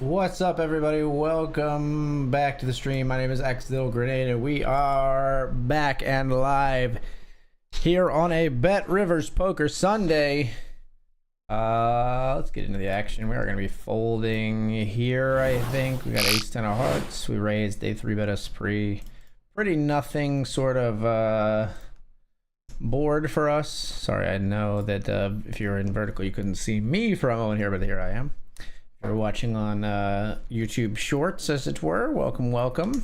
What's up, everybody? Welcome back to the stream. My name is Accidental Grenade, and we are back and live here on a BetRivers Poker Sunday. Let's get into the action. We are going to be folding here, I think. We got ace 10 of hearts. We raised a 3-bet us pretty nothing sort of board for us. Sorry, I know that if you're in vertical, you couldn't see me for a moment here, but here I am. We're watching on YouTube Shorts, as it were. Welcome.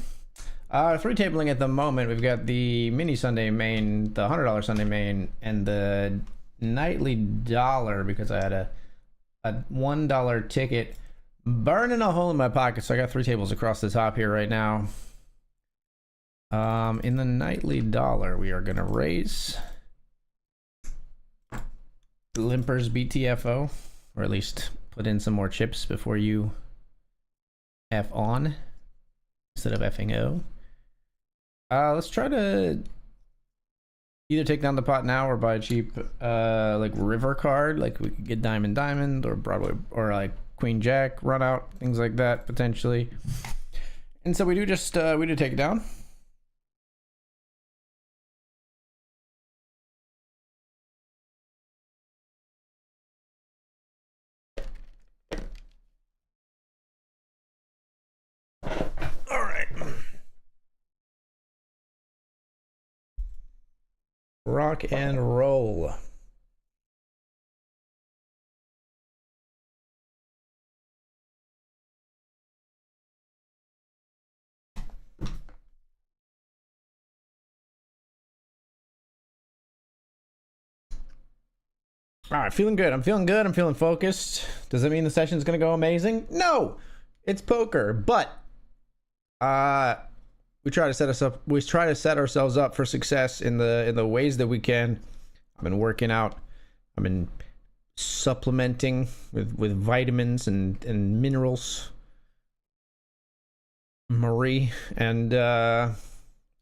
Free tabling at the moment. We've got the mini Sunday main, the $100 Sunday main, and the nightly dollar, because I had a $1 ticket burning a hole in my pocket. So I got 3 tables across the top here right now. In the nightly dollar, we are gonna raise Limpers BTFO, or at least put in some more chips before you F on instead of effing O. Let's try to either take down the pot now or buy a cheap like river card. Like we could get diamond or Broadway, or like queen jack run out, things like that potentially. And so we do just we do take it down. Rock and roll. All right, feeling good. I'm feeling good. I'm feeling focused. Does that mean the session's gonna go amazing? No, it's poker, but we try to set us up. We try to set ourselves up for success in the ways that we can. I've been working out. I've been supplementing with vitamins and minerals. Marie and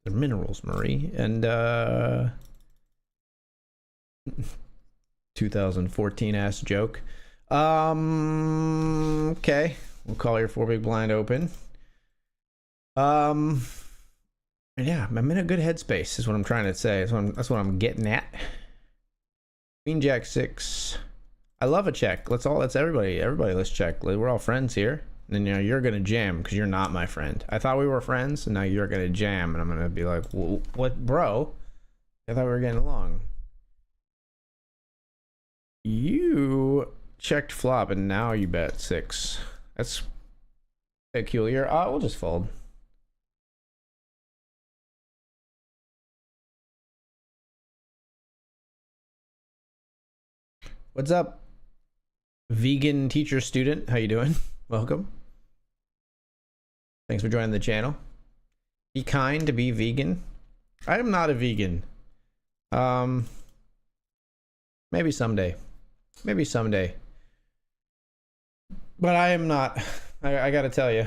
minerals, Marie, and 2014 ass joke. Okay, we'll call your 4 big blind open. Yeah, I'm in a good headspace is what I'm trying to say. That's what I'm getting at. Queen jack 6. I love a check. Let's everybody let's check. We're all friends here. And you know, you're gonna jam because you're not my friend. I thought we were friends, and now you're gonna jam, and I'm gonna be like, what, bro? I thought we were getting along. You checked flop, and now you bet 6. That's peculiar. We'll just fold. What's up, vegan teacher student? How you doing? Welcome. Thanks for joining the channel. Be kind to be vegan. I am not a vegan. Maybe someday. Maybe someday. But I am not. I gotta tell you.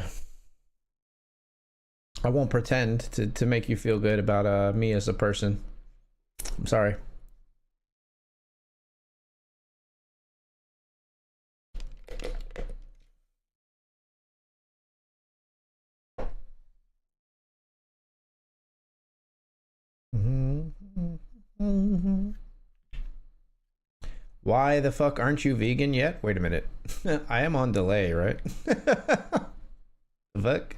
I won't pretend to make you feel good about me as a person. I'm sorry. Why the fuck aren't you vegan yet? Wait a minute. I am on delay, right? Fuck.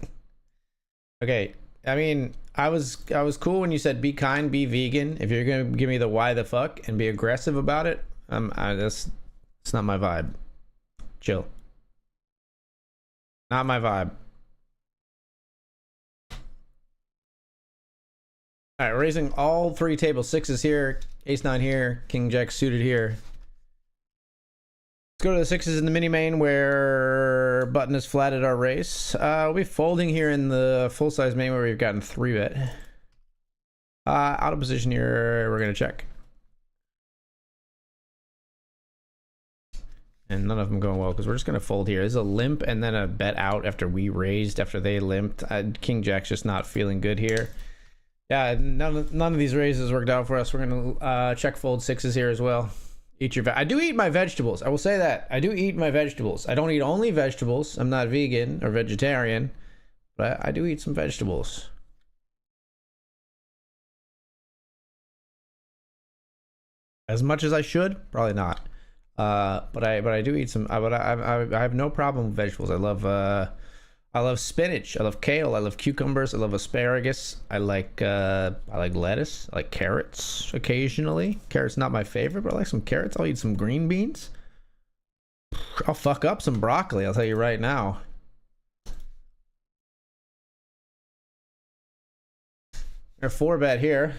Okay. I mean, I was cool when you said be kind, be vegan. If you're gonna give me the why the fuck and be aggressive about it, it's not my vibe. Chill. Not my vibe. All right, raising all 3 tables. 6 here, ace 9 here, king jack suited here. Let's go to the 6s in the mini main where button has flatted our race. We'll be folding here in the full size main where we've gotten 3-bet. Out of position here, we're gonna check. And none of them going well because we're just gonna fold here. There's a limp and then a bet out after we raised, after they limped. King jack's just not feeling good here. Yeah, none of these raises worked out for us. We're gonna check fold 6s here as well. I do eat my vegetables. I will say that. I do eat my vegetables. I don't eat only vegetables. I'm not vegan or vegetarian, but I do eat some vegetables. As much as I should, probably not. But I do eat some. I have no problem with vegetables. I love spinach. I love kale. I love cucumbers. I love asparagus. I like lettuce. I like carrots occasionally. Carrots not my favorite, but I like some carrots. I'll eat some green beans. I'll fuck up some broccoli. I'll tell you right now. They're 4-bet here.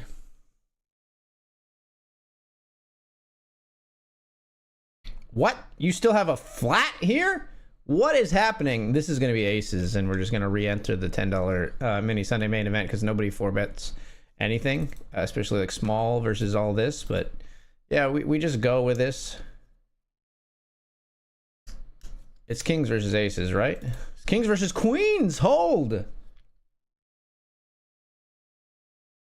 What? You still have a flat here? What is happening? This is going to be aces, and we're just going to re-enter the $10 mini Sunday main event because nobody 4-bets anything, especially like small versus all this. But yeah, we just go with this. It's kings versus aces, right? It's kings versus queens. Hold.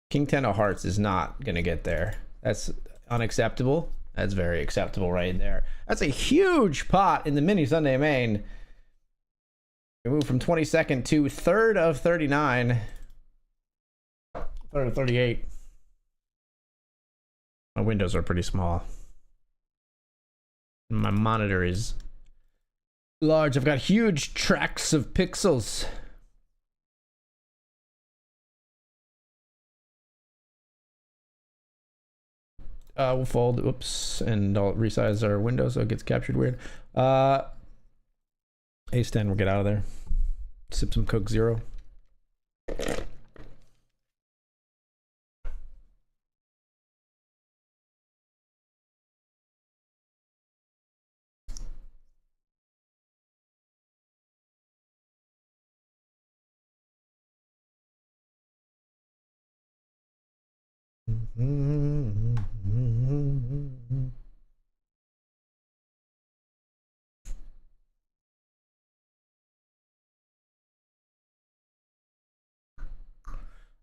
King 10 of hearts is not going to get there. That's unacceptable. That's very acceptable right there. That's a huge pot in the mini Sunday main. We move from 22nd to 3rd of 39. 3rd of 38. My windows are pretty small. My monitor is large. I've got huge tracts of pixels. We'll fold, oops, and I'll resize our window so it gets captured weird. Ace 10, we'll get out of there. Sip some Coke Zero.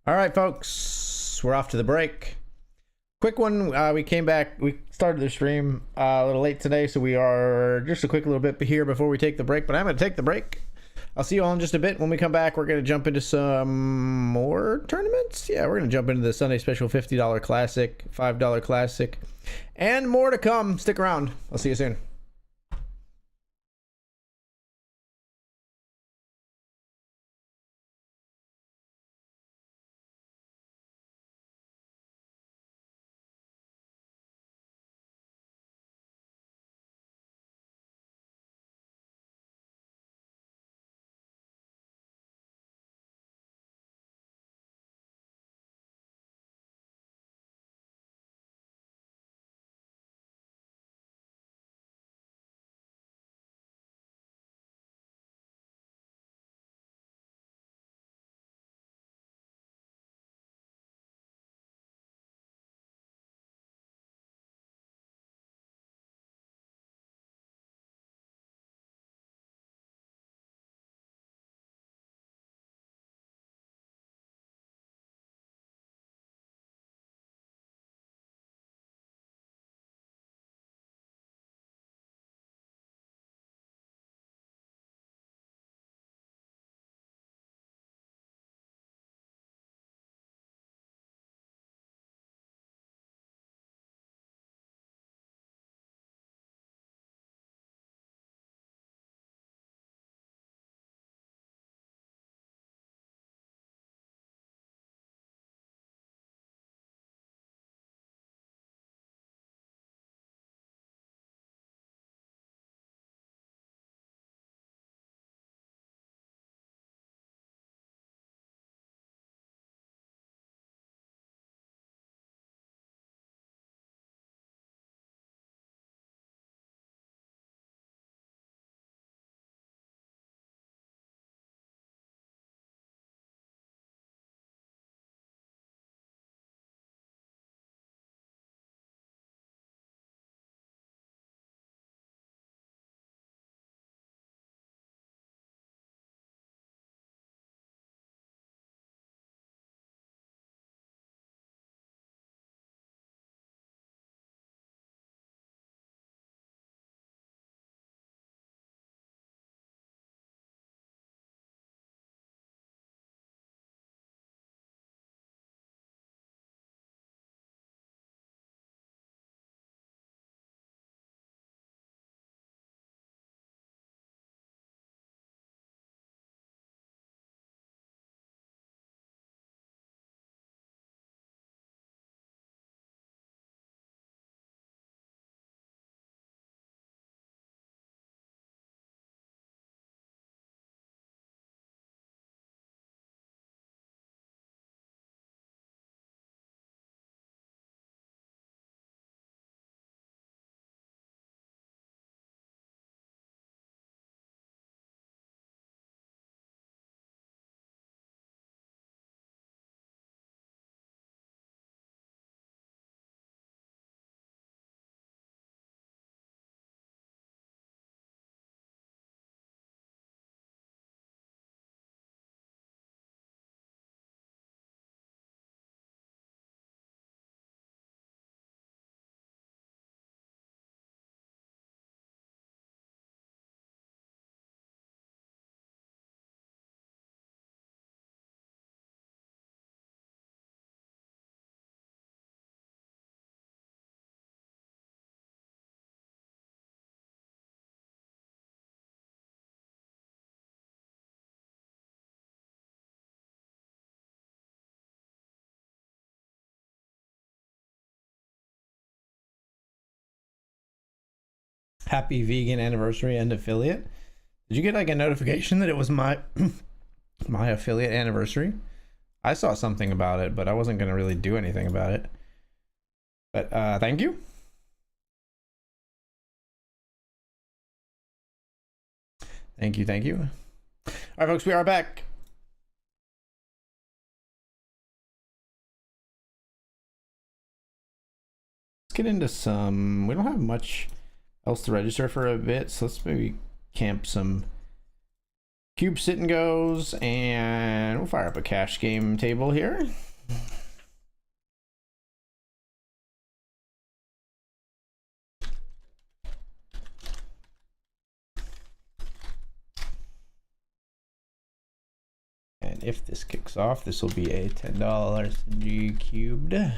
All right, folks, we're off to the break. Quick one. We came back. We started the stream a little late today, so we are just a quick little bit here before we take the break. But I'm going to take the break. I'll see you all in just a bit. When we come back, we're going to jump into some more tournaments. Yeah, we're going to jump into the Sunday Special $50 Classic, $5 Classic, and more to come. Stick around. I'll see you soon. Happy vegan anniversary and affiliate. Did you get like a notification that it was my my affiliate anniversary? I saw something about it, but I wasn't going to really do anything about it. But thank you. Thank you, thank you. All right, folks, we are back. Let's get into some... We don't have much else to register for a bit, so let's maybe camp some cube sit and goes, and we'll fire up a cash game table here. And if this kicks off, this will be a $10 G cubed.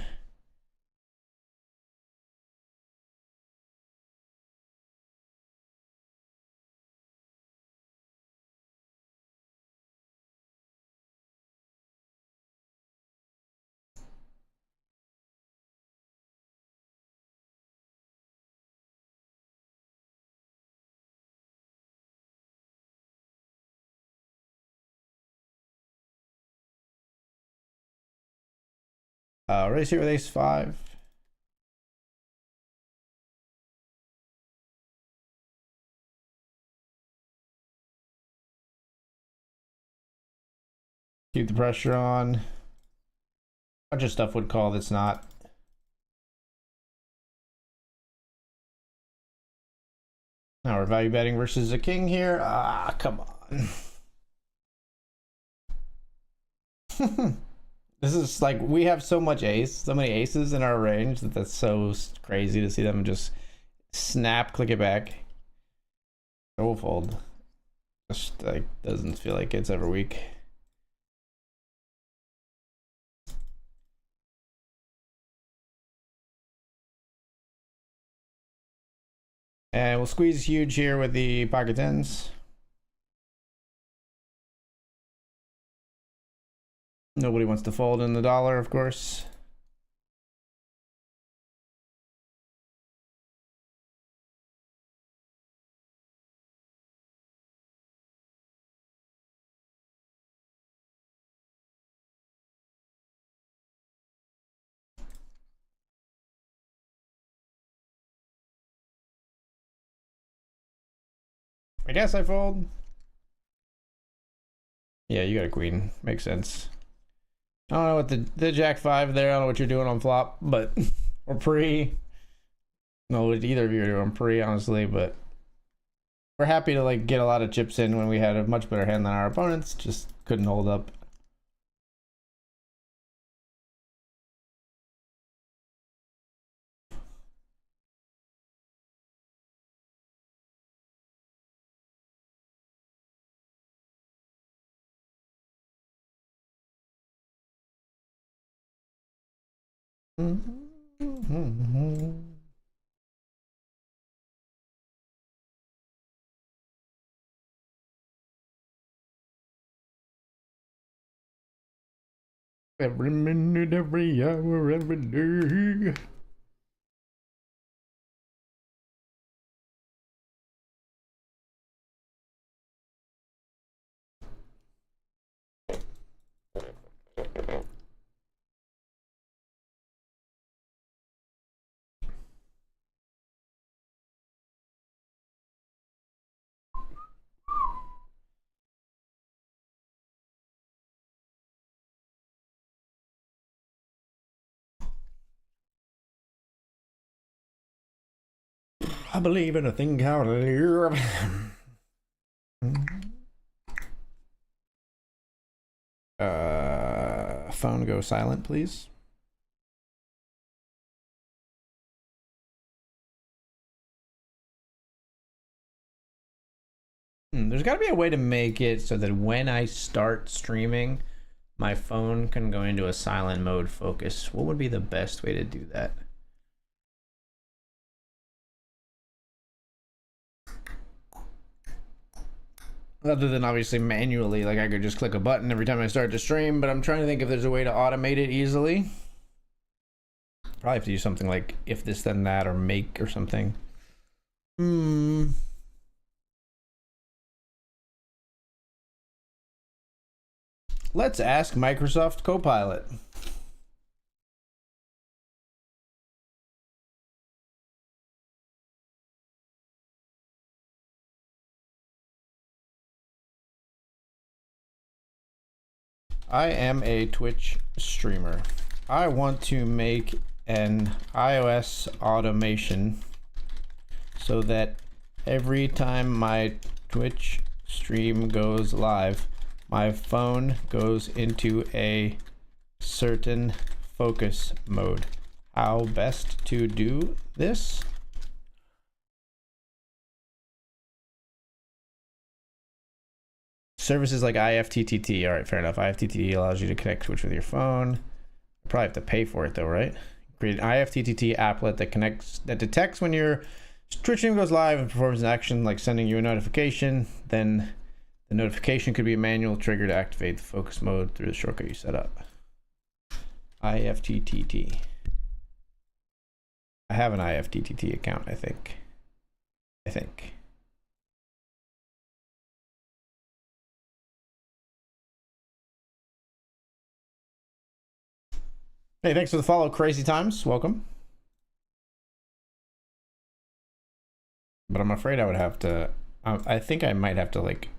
Race here with ace 5. Keep the pressure on. A bunch of stuff would call that's not. Now we're value betting versus a king here. Ah, come on. This is like, we have so many aces in our range that's so crazy to see them just snap, click it back. Double fold. Just like doesn't feel like it's ever weak. And we'll squeeze huge here with the pocket tens. Nobody wants to fold in the dollar, of course. I guess I fold. Yeah, you got a queen. Makes sense. I don't know what the jack 5 there. I don't know what you're doing on flop, but or pre. No, what either of you are doing pre, honestly, but we're happy to like get a lot of chips in when we had a much better hand than our opponents. Just couldn't hold up. Every minute, every hour, every day. I believe in a thing called love. Phone go silent, please. There's got to be a way to make it so that when I start streaming, my phone can go into a silent mode focus. What would be the best way to do that? Other than obviously manually, like I could just click a button every time I start to stream, but I'm trying to think if there's a way to automate it easily. Probably have to do something like if this then that or make or something. Hmm. Let's ask Microsoft Copilot. I am a Twitch streamer. I want to make an iOS automation so that every time my Twitch stream goes live, my phone goes into a certain focus mode. How best to do this? Services like IFTTT. All right, fair enough. IFTTT allows you to connect Twitch with your phone. You probably have to pay for it though, right? Create an IFTTT applet that detects when your Twitch stream goes live and performs an action like sending you a notification. Then the notification could be a manual trigger to activate the focus mode through the shortcut you set up. IFTTT. I have an IFTTT account, I think. Hey, thanks for the follow, Crazy Times. Welcome. But I'm afraid I would have to... I think I might have to, like...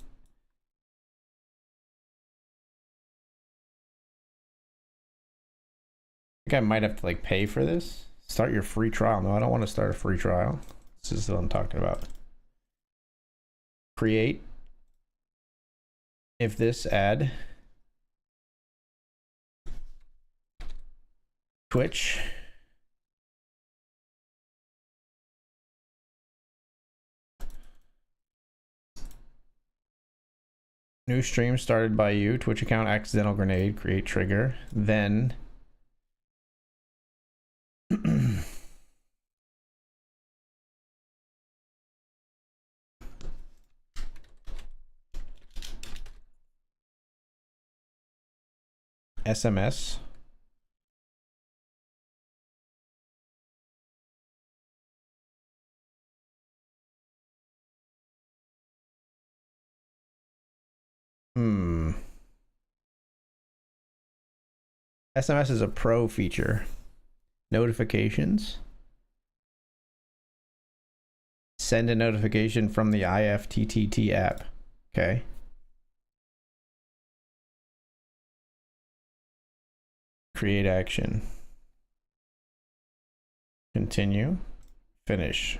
I think I might have to, like, pay for this. Start your free trial. No, I don't want to start a free trial. This is what I'm talking about. Create. If this ad... Twitch. New stream started by you. Twitch account accidental grenade. Create trigger. Then SMS. SMS is a pro feature. Notifications. Send a notification from the IFTTT app. Okay. Create action. Continue. Finish.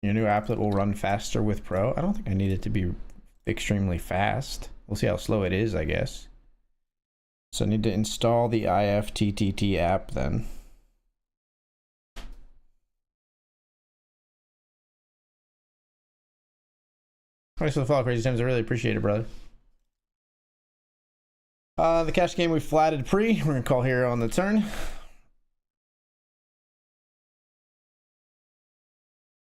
Your new applet will run faster with Pro. I don't think I need it to be extremely fast. We'll see how slow it is, I guess. So I need to install the IFTTT app then. Thanks for the follow, Crazy Times. I really appreciate it, brother. The cash game we flatted pre. We're gonna call here on the turn.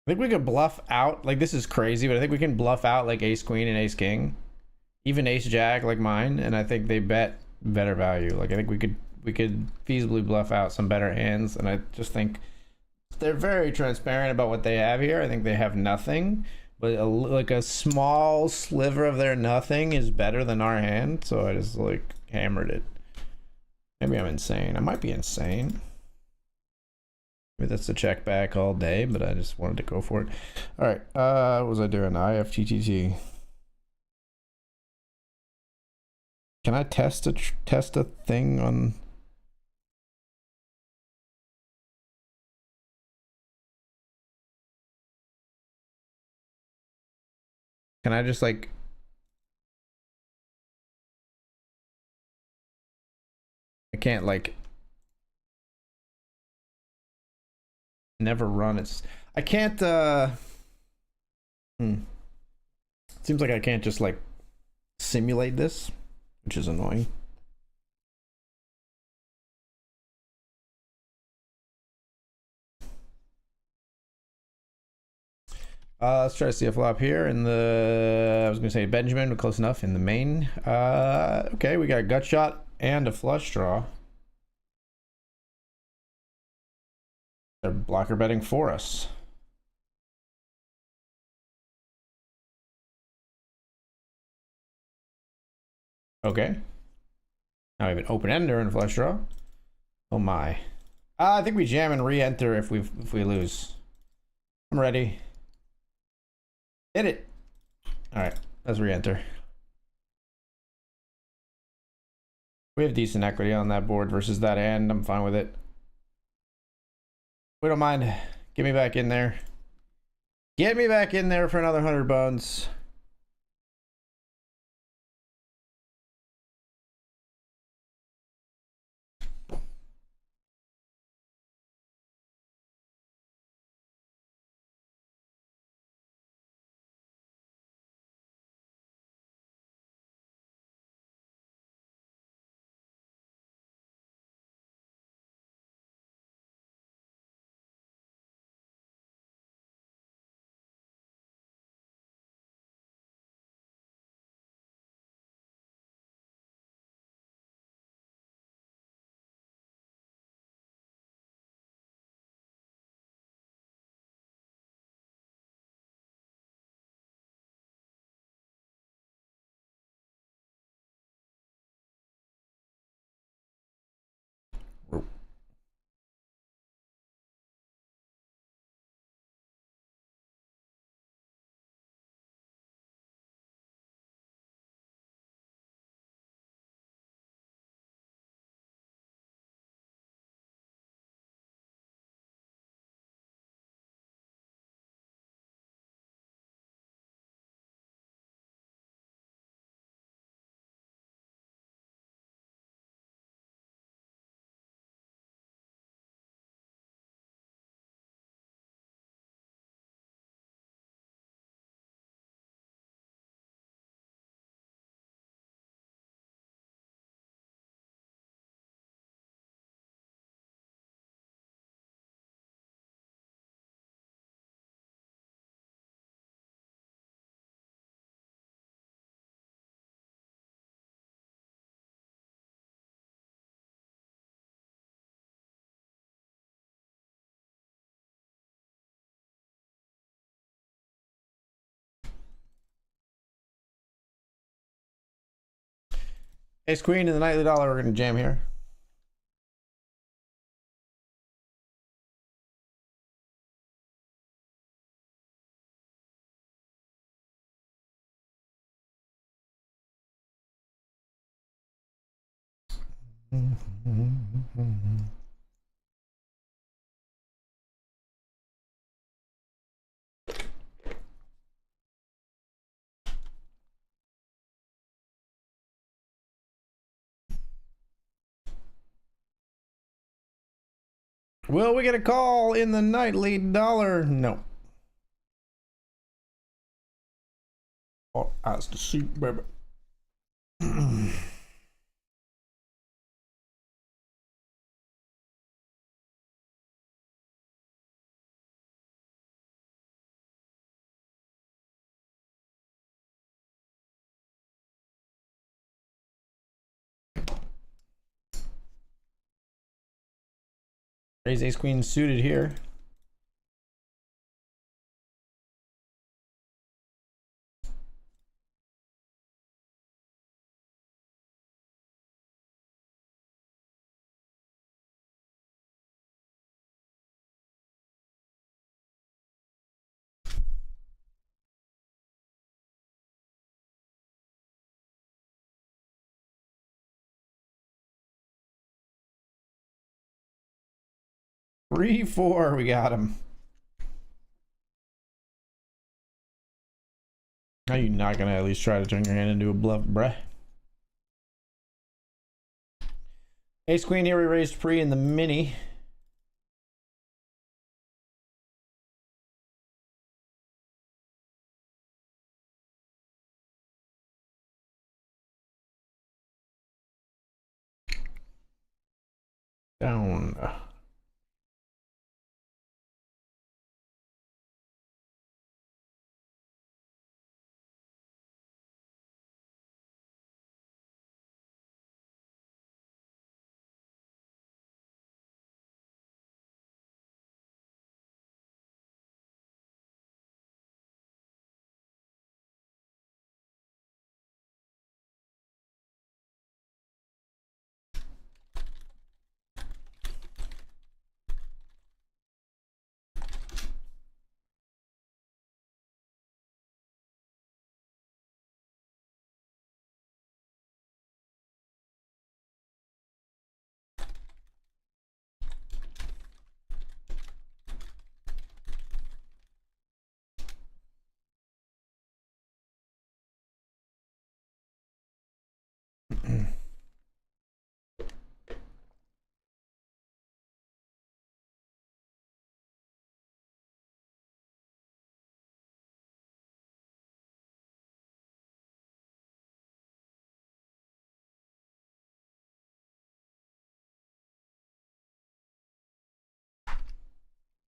I think we could bluff out, like this is crazy, but I think we can bluff out like ace queen and ace king, even ace jack like mine, and I think they bet better value. Like I think we could feasibly bluff out some better hands, and I just think they're very transparent about what they have here. I think they have nothing, but like a small sliver of their nothing is better than our hand, so I just like hammered it. Maybe I'm insane. I might be insane. Maybe that's the check back all day, but I just wanted to go for it. All right, what was I doing? IFTTT. Can I test a thing on? Can I just like? I can't like. Never run. I can't. Seems like I can't just like simulate this, which is annoying. Let's try to see a flop here in the, I was gonna say Benjamin, but close enough, in the main. Okay, we got a gut shot and a flush draw. They're blocker betting for us. Okay. Now we have an open ender and flush draw. Oh my. I think we jam and re-enter if we lose. I'm ready. Hit it. All right, let's re-enter. We have decent equity on that board versus that hand. I'm fine with it. We don't mind. Get me back in there. Get me back in there for another 100 bones. Ace Queen and the Nightly Dollar. We're gonna jam here. Will we get a call in the Nightly Dollar? No. Oh, that's the soup, baby. Raise Ace Queen suited here. Three, four, we got him. Are you not gonna at least try to turn your hand into a bluff, bruh? Ace Queen here, we raised pre in the mini. Down.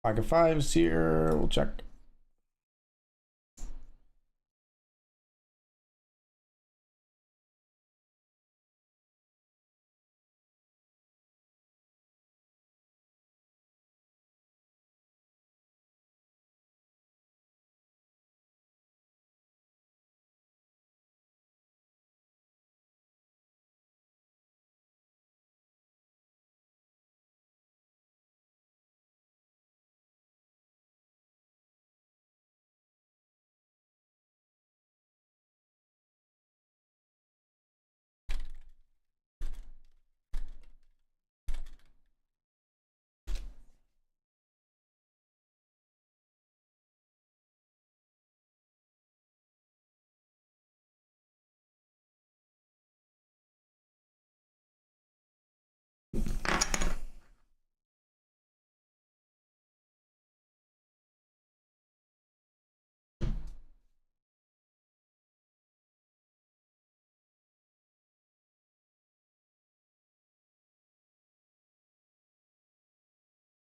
Pocket fives here. We'll check.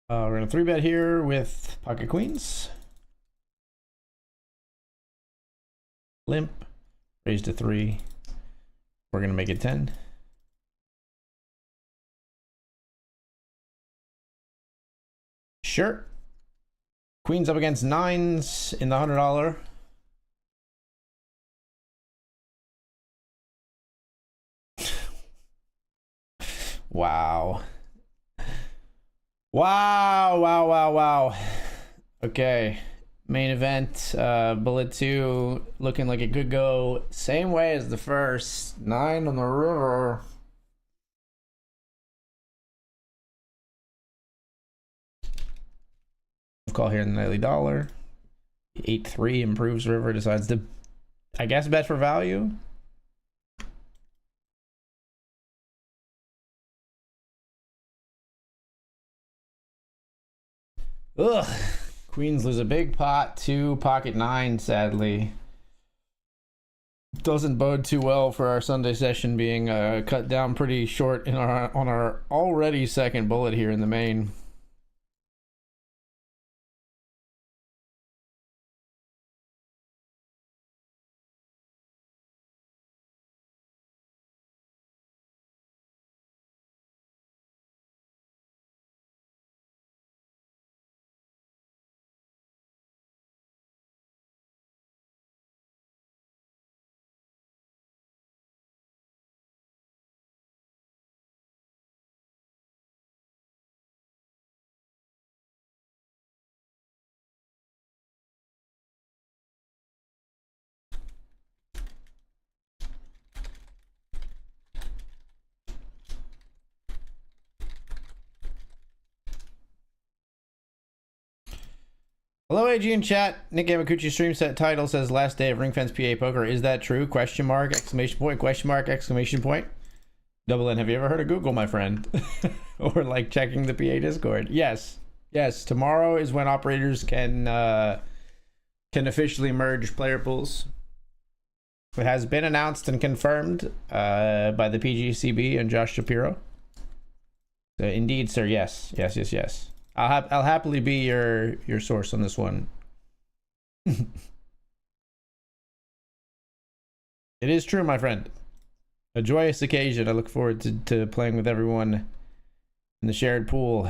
We're gonna 3-bet here with pocket queens. Limp, raise to 3. We're gonna make it 10. Sure. Queens up against nines in the $100. Wow. Wow. Okay. Main event, bullet 2 looking like it could go same way as the first. 9 on the river. Call here in the nightly dollar. 8-3 improves river, decides to, I guess, bet for value. Ugh. Queens lose a big pot to pocket 9, sadly. Doesn't bode too well for our Sunday session being cut down pretty short in on our already second bullet here in the main. Hello, AG in chat. Nick Yamakuchi stream set title says last day of Ring Fence PA Poker. Is that true? Question mark, exclamation point, question mark, exclamation point. Double N, have you ever heard of Google, my friend? Or like checking the PA Discord? Yes. Tomorrow is when operators can officially merge player pools. It has been announced and confirmed by the PGCB and Josh Shapiro. So indeed, sir. Yes. I'll happily be your source on this one. It is true, my friend. A joyous occasion. I look forward to playing with everyone in the shared pool.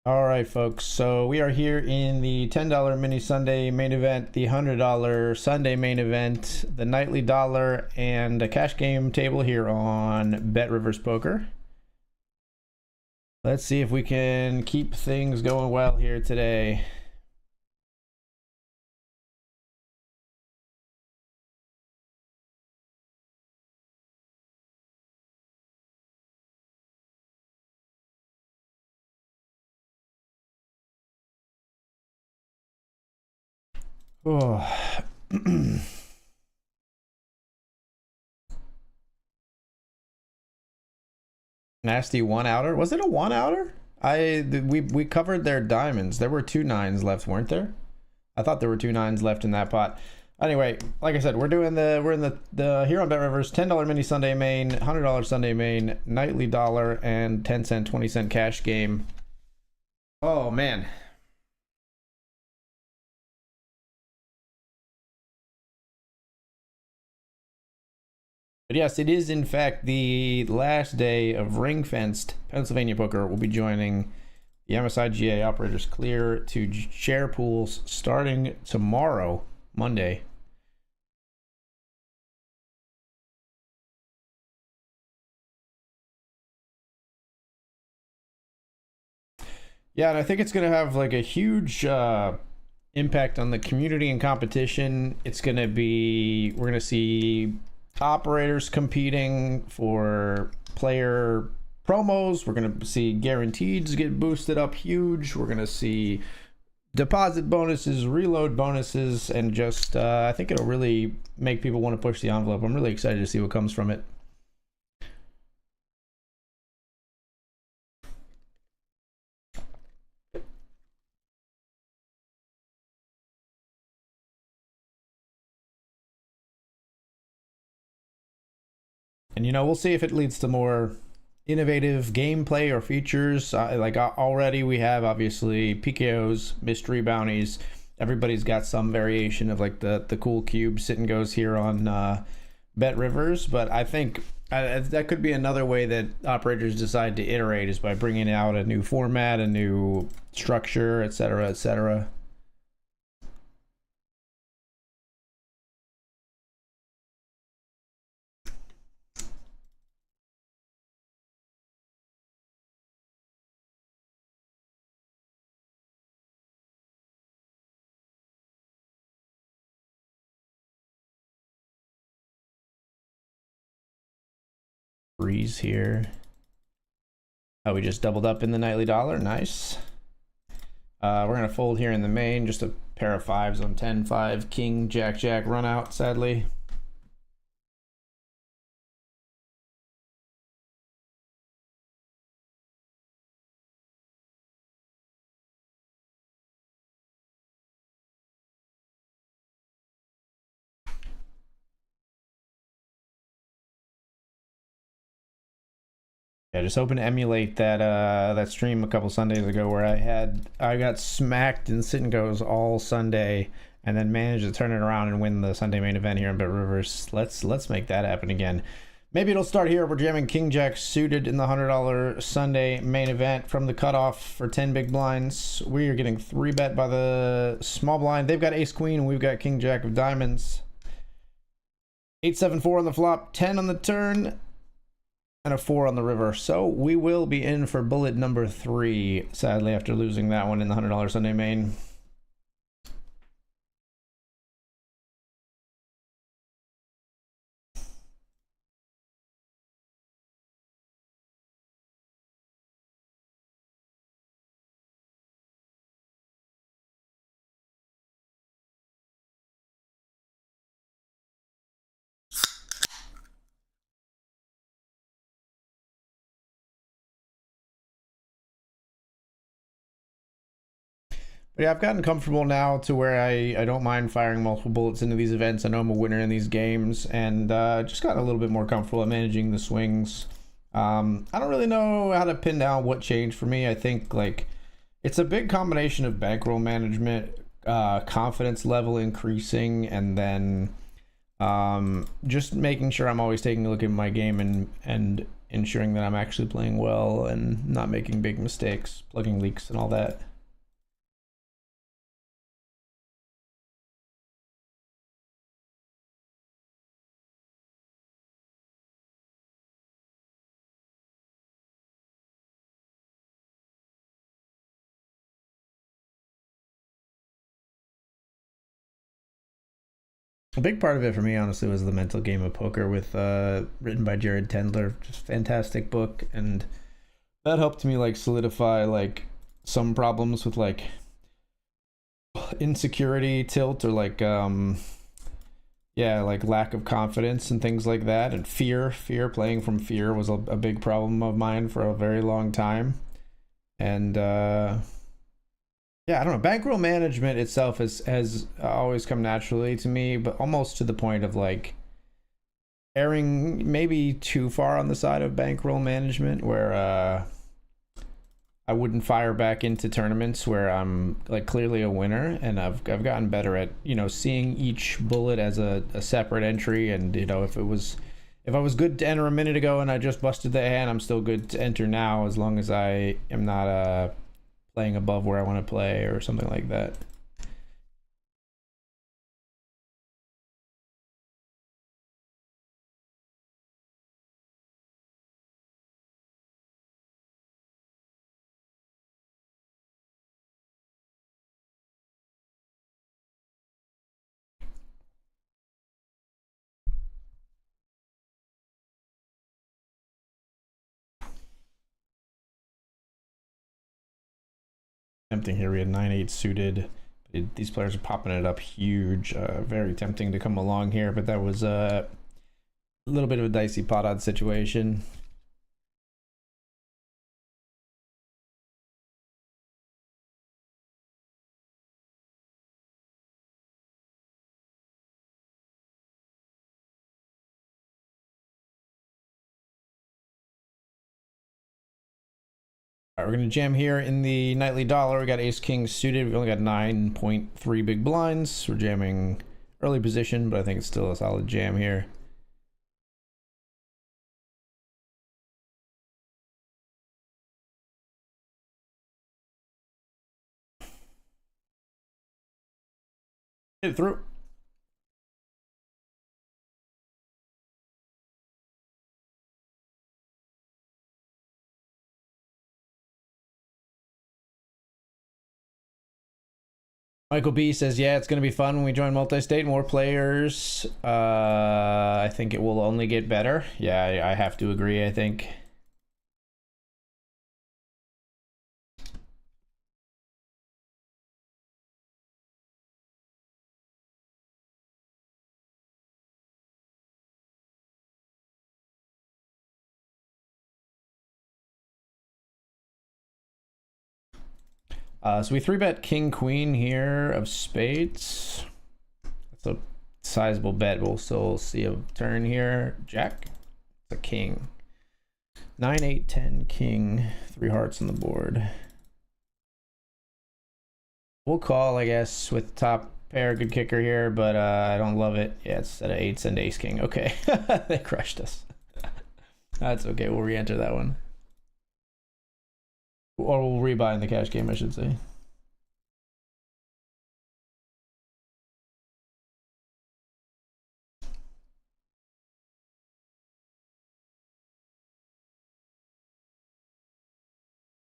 All right, folks. So we are here in the $10 mini Sunday main event, the $100 Sunday main event, the nightly dollar, and a cash game table here on BetRivers Poker. Let's see if we can keep things going well here today. Oh. Nasty one outer. Was it a one outer? We covered their diamonds. There were 2 9s left, weren't there? I thought there were 2 9s left in that pot. Anyway, like I said, we're in the here on BetRivers $10 mini Sunday main, $100 Sunday main, nightly dollar, and 10-cent, 20-cent cash game. Oh man. But yes, it is in fact the last day of ring-fenced Pennsylvania poker. We'll be joining the MSIGA operators clear to share pools starting tomorrow, Monday. Yeah, and I think it's going to have like a huge impact on the community and competition. It's going to be, we're going to see operators competing for player promos. We're going to see guaranteeds get boosted up huge. We're going to see deposit bonuses, reload bonuses, and just I think it'll really make people want to push the envelope. I'm really excited to see what comes from it. And we'll see if it leads to more innovative gameplay or features. Already we have obviously PKOs, mystery bounties. Everybody's got some variation of like the cool cube sit and goes here on BetRivers, but I think that could be another way that operators decide to iterate, is by bringing out a new format, a new structure, etc., etc. Breeze here. Oh, we just doubled up in the nightly dollar. Nice. We're going to fold here in the main. Just a pair of 5s on 10, 5, king, jack, jack, run out, sadly. Yeah, just hoping to emulate that stream a couple Sundays ago where I got smacked in sit and goes all Sunday, and then managed to turn it around and win the Sunday main event here in BetRivers. Let's make that happen again. Maybe it'll start here. We're jamming King Jack suited in the $100 Sunday main event from the cutoff for 10 big blinds. We are getting 3-bet by the small blind. They've got Ace Queen, and we've got King Jack of diamonds. 8-7-4 on the flop, 10 on the turn, and a 4 on the river. So we will be in for bullet number 3, sadly, after losing that one in the $100 Sunday main. But yeah, I've gotten comfortable now to where I don't mind firing multiple bullets into these events. I know I'm a winner in these games, and just gotten a little bit more comfortable at managing the swings. I don't really know how to pin down what changed for me. I think like it's a big combination of bankroll management, confidence level increasing, and then just making sure I'm always taking a look at my game and ensuring that I'm actually playing well and not making big mistakes, plugging leaks and all that. A big part of it for me, honestly, was the mental game of poker with written by Jared Tendler. Just fantastic book, and that helped me like solidify like some problems with like insecurity, tilt, or like yeah, like lack of confidence and things like that, and fear. Playing from fear was a big problem of mine for a very long time, and yeah, I don't know. Bankroll management itself has always come naturally to me, but almost to the point of like erring maybe too far on the side of bankroll management, where I wouldn't fire back into tournaments where I'm like clearly a winner, and I've gotten better at seeing each bullet as a separate entry, and if I was good to enter a minute ago and I just busted the hand, I'm still good to enter now as long as I am not playing above where I want to play or something like that. Tempting here. We had 9-8 suited. These players are popping it up huge. Very tempting to come along here, but that was a little bit of a dicey pot odd situation. All right, we're going to jam here in the nightly dollar. We got ace king suited. We only got 9.3 big blinds. We're jamming early position, but I think it's still a solid jam here. Hit it through. Michael B says, yeah, it's going to be fun when we join multi-state. More players. I think it will only get better. Yeah, I have to agree, I think. So we 3-bet king queen here of spades. That's a sizable bet. We'll still see a turn here. Jack. It's a king. 9-8-10 king. 3 hearts on the board. We'll call, I guess, with top pair. Good kicker here, but I don't love it. Yeah, it's set of 8s and ace king. Okay. They crushed us. That's okay. We'll re-enter that one. Or we'll rebuy in the cash game, I should say.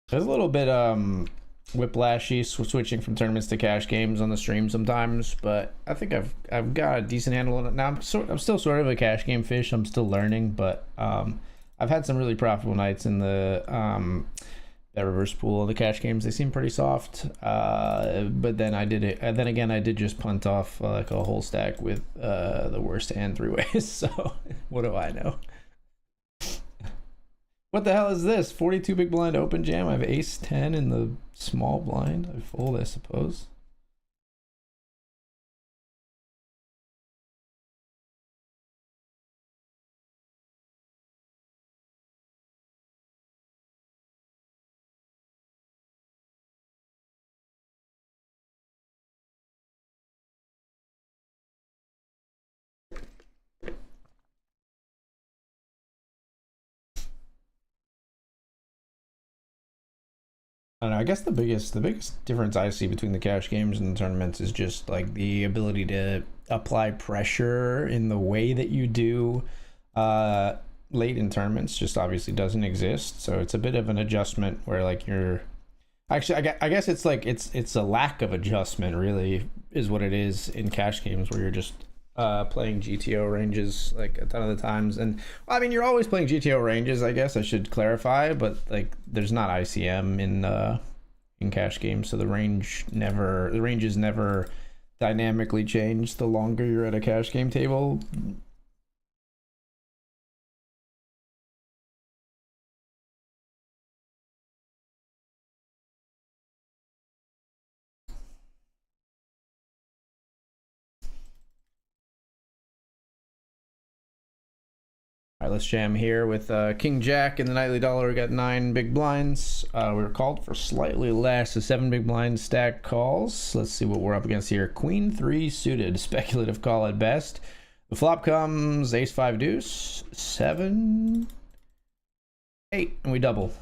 There's a little bit whiplashy switching from tournaments to cash games on the stream sometimes, but I think I've got a decent handle on it now. I'm still sort of a cash game fish. I'm still learning, but I've had some really profitable nights in the BetRivers pool. The cash games, they seem pretty soft, but then I did just punt off like a whole stack with the worst hand 3 ways. So what do I know? What the hell is this? 42 big blind open jam. I have ace 10 in the small blind. I fold, I suppose. I don't know. I guess the biggest difference I see between the cash games and the tournaments is just like the ability to apply pressure in the way that you do uh, late in tournaments. Just obviously doesn't exist. So it's a bit of an adjustment where like you're actually I guess it's like it's a lack of adjustment really is what it is in cash games where you're just playing GTO ranges like a ton of the times. And well, I mean, you're always playing GTO ranges, I guess I should clarify, but like there's not ICM in cash games, so the ranges never dynamically change the longer you're at a cash game table. All right, let's jam here with King Jack in the nightly dollar. We got 9 big blinds. We were called for slightly less, so 7 big blind stack calls. Let's see what we're up against here. Queen 3 suited, speculative call at best. The flop comes ace 5 deuce, 7, 8, and we double.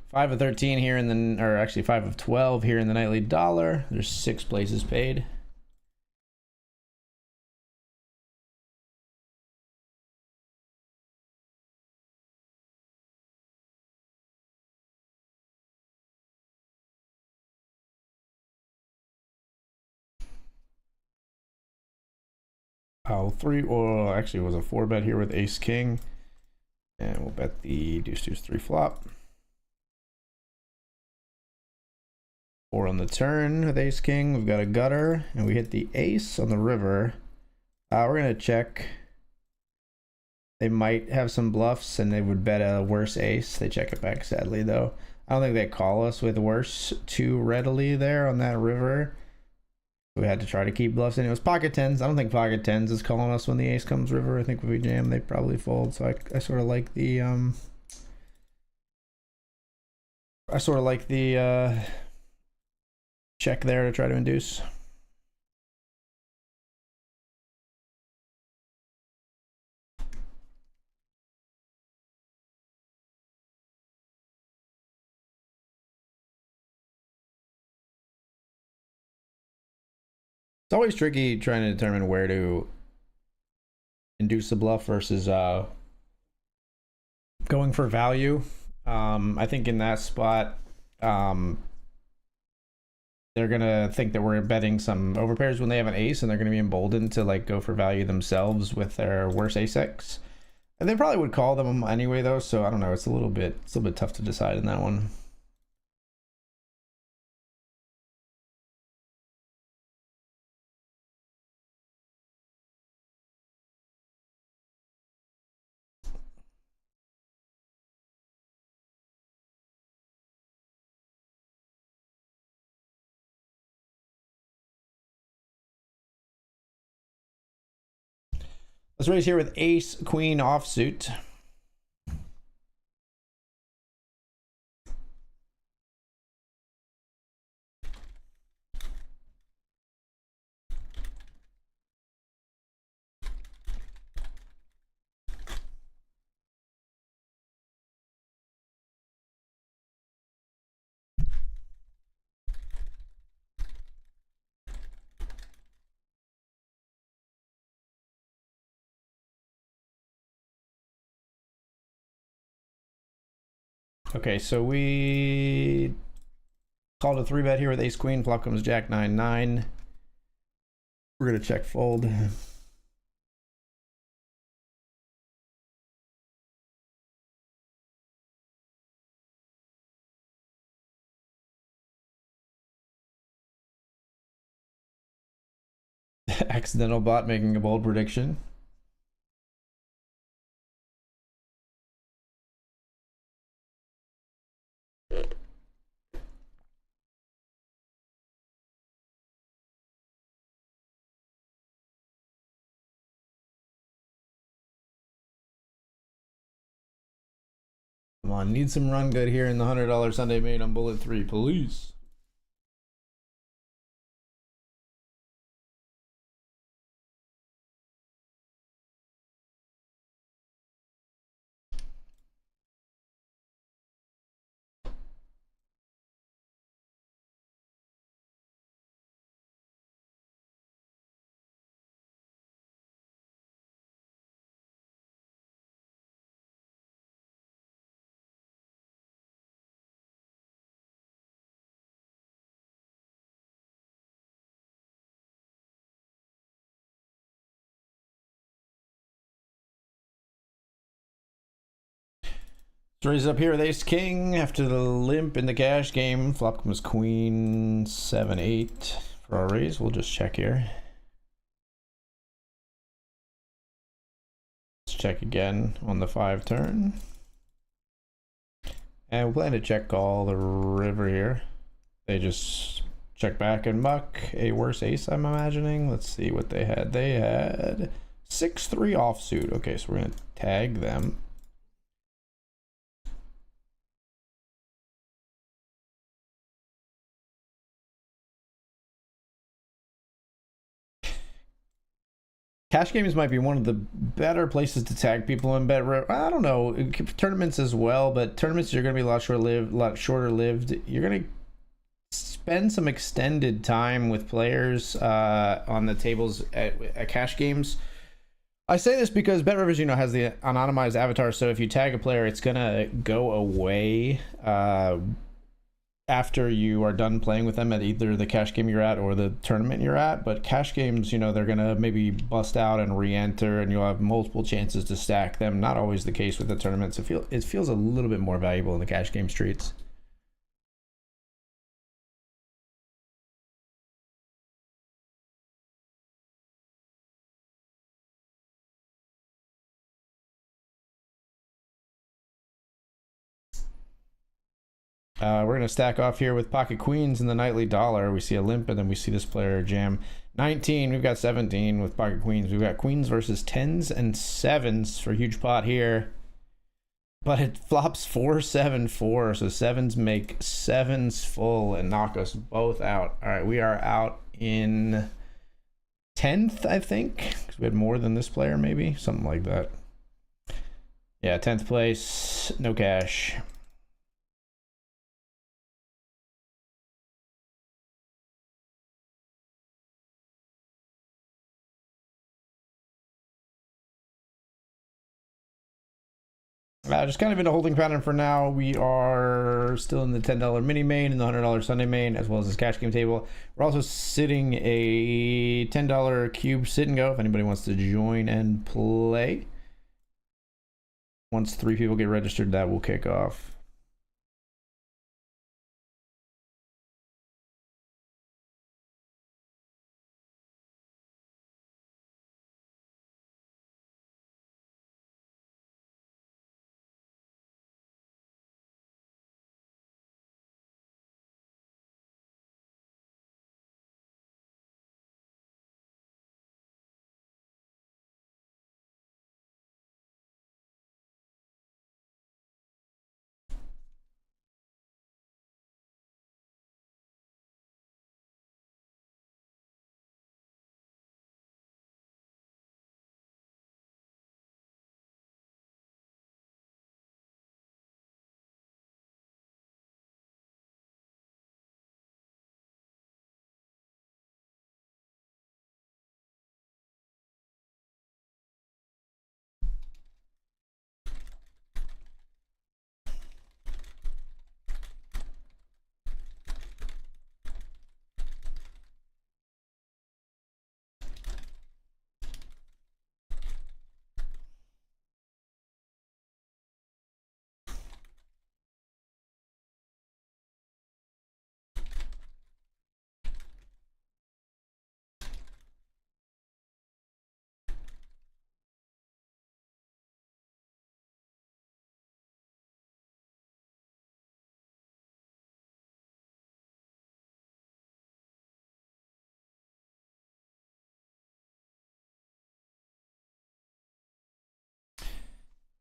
Five of 13 here in the, or actually 5 of 12 here in the nightly dollar. There's 6 places paid. Three, or actually it was a 4 bet here with ace king. And we'll bet the deuce deuce 3 flop. 4 on the turn with ace king. We've got a gutter and we hit the ace on the river. We're gonna check. They might have some bluffs and they would bet a worse ace. They check it back sadly though. I don't think they call us with worse too readily there on that river. We had to try to keep bluffs in. It was pocket tens. I don't think pocket tens is calling us when the ace comes river. I think if we jam, they probably fold. So I sort of like the check there to try to induce. It's always tricky trying to determine where to induce the bluff versus going for value. I think in that spot, they're gonna think that we're betting some overpairs when they have an ace, and they're gonna be emboldened to like go for value themselves with their worse ace X. And they probably would call them anyway though, so I don't know. It's a little bit tough to decide in that one. Let's raise here with ace queen offsuit. Okay, so we called a 3 bet here with ace queen. Flop comes jack 9-9. We're gonna check fold. Accidental bot making a bold prediction. Come on, need some run good here in the $100 Sunday made on bullet 3, please. So he's up here with Ace King after the limp in the cash game. Flop was Queen 7-8 for our raise. We'll just check here. Let's check again on the 5 turn. And we'll plan to check call the river here. They just check back and muck. A worse ace, I'm imagining. Let's see what they had. They had 6-3 offsuit. Okay, so we're going to tag them. Cash games might be one of the better places to tag people in BetRivers. I don't know, tournaments as well, but tournaments are going to be a lot shorter lived. You're going to spend some extended time with players on the tables at cash games. I say this because BetRivers, you know, has the anonymized avatar, so if you tag a player, it's going to go away after you are done playing with them at either the cash game you're at or the tournament you're at. But cash games, you know, they're gonna maybe bust out and re-enter, and you'll have multiple chances to stack them. Not always the case with the tournaments. It feels a little bit more valuable in the cash game streets. We're going to stack off here with pocket queens in the nightly dollar. We see a limp, and then we see this player jam 19. We've got 17 with pocket queens. We've got queens versus 10s and 7s for a huge pot here. But it flops 4-7-4, so 7s make 7s full and knock us both out. All right, we are out in 10th, I think, because we had more than this player, maybe. Something like that. Yeah, 10th place, no cash. Just kind of in a holding pattern for now. We are still in the $10 mini main and the $100 Sunday main, as well as this cash game table. We're also sitting a $10 cube sit and go if anybody wants to join and play. Once 3 people get registered, that will kick off.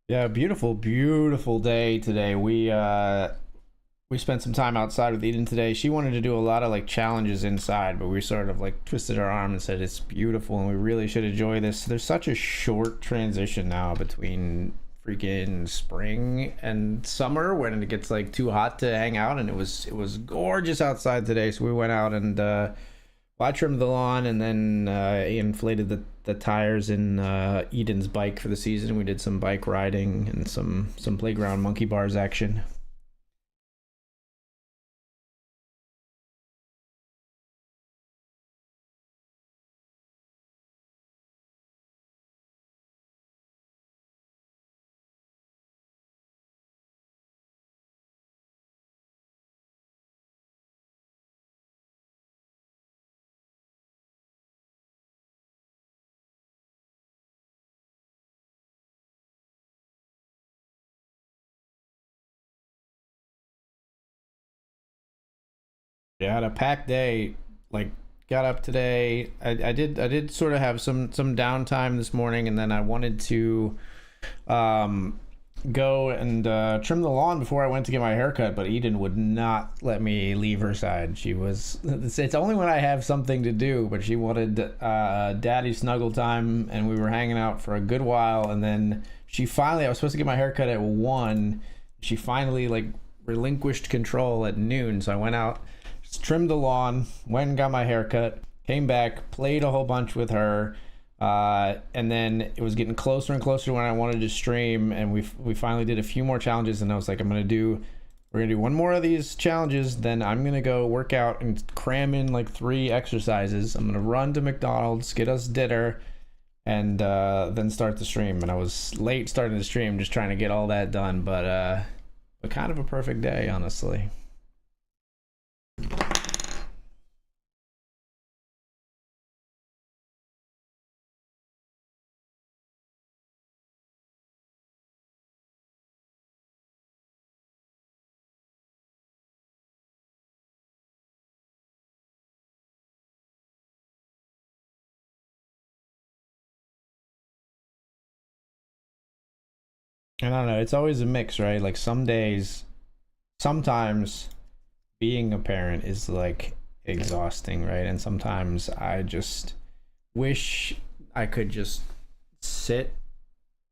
Yeah, beautiful, beautiful day today. We spent some time outside with Eden today. She wanted to do a lot of like challenges inside, but we sort of like twisted our arm and said it's beautiful and we really should enjoy this. There's such a short transition now between freaking spring and summer when it gets like too hot to hang out, and it was gorgeous outside today. So we went out and I trimmed the lawn, and then inflated the tires in Eden's bike for the season. We did some bike riding and some playground monkey bars action. Yeah, I had a packed day. Like, got up today. I did sort of have some downtime this morning, and then I wanted to um go and trim the lawn before I went to get my haircut, but Eden would not let me leave her side. She was, it's only when I have something to do, but she wanted daddy snuggle time, and we were hanging out for a good while, and then she finally, I was supposed to get my haircut at 1. She finally like relinquished control at noon, so I went out, just trimmed the lawn, went and got my haircut, came back, played a whole bunch with her. And then it was getting closer and closer to when I wanted to stream, and we finally did a few more challenges, and I was like, we're gonna do one more of these challenges, then I'm gonna go work out and cram in like 3 exercises. I'm gonna run to McDonald's, get us dinner, and then start the stream. And I was late starting the stream, just trying to get all that done, but kind of a perfect day, honestly. And I don't know, it's always a mix, right? Like some days, sometimes being a parent is like exhausting, right? And sometimes I just wish I could just sit,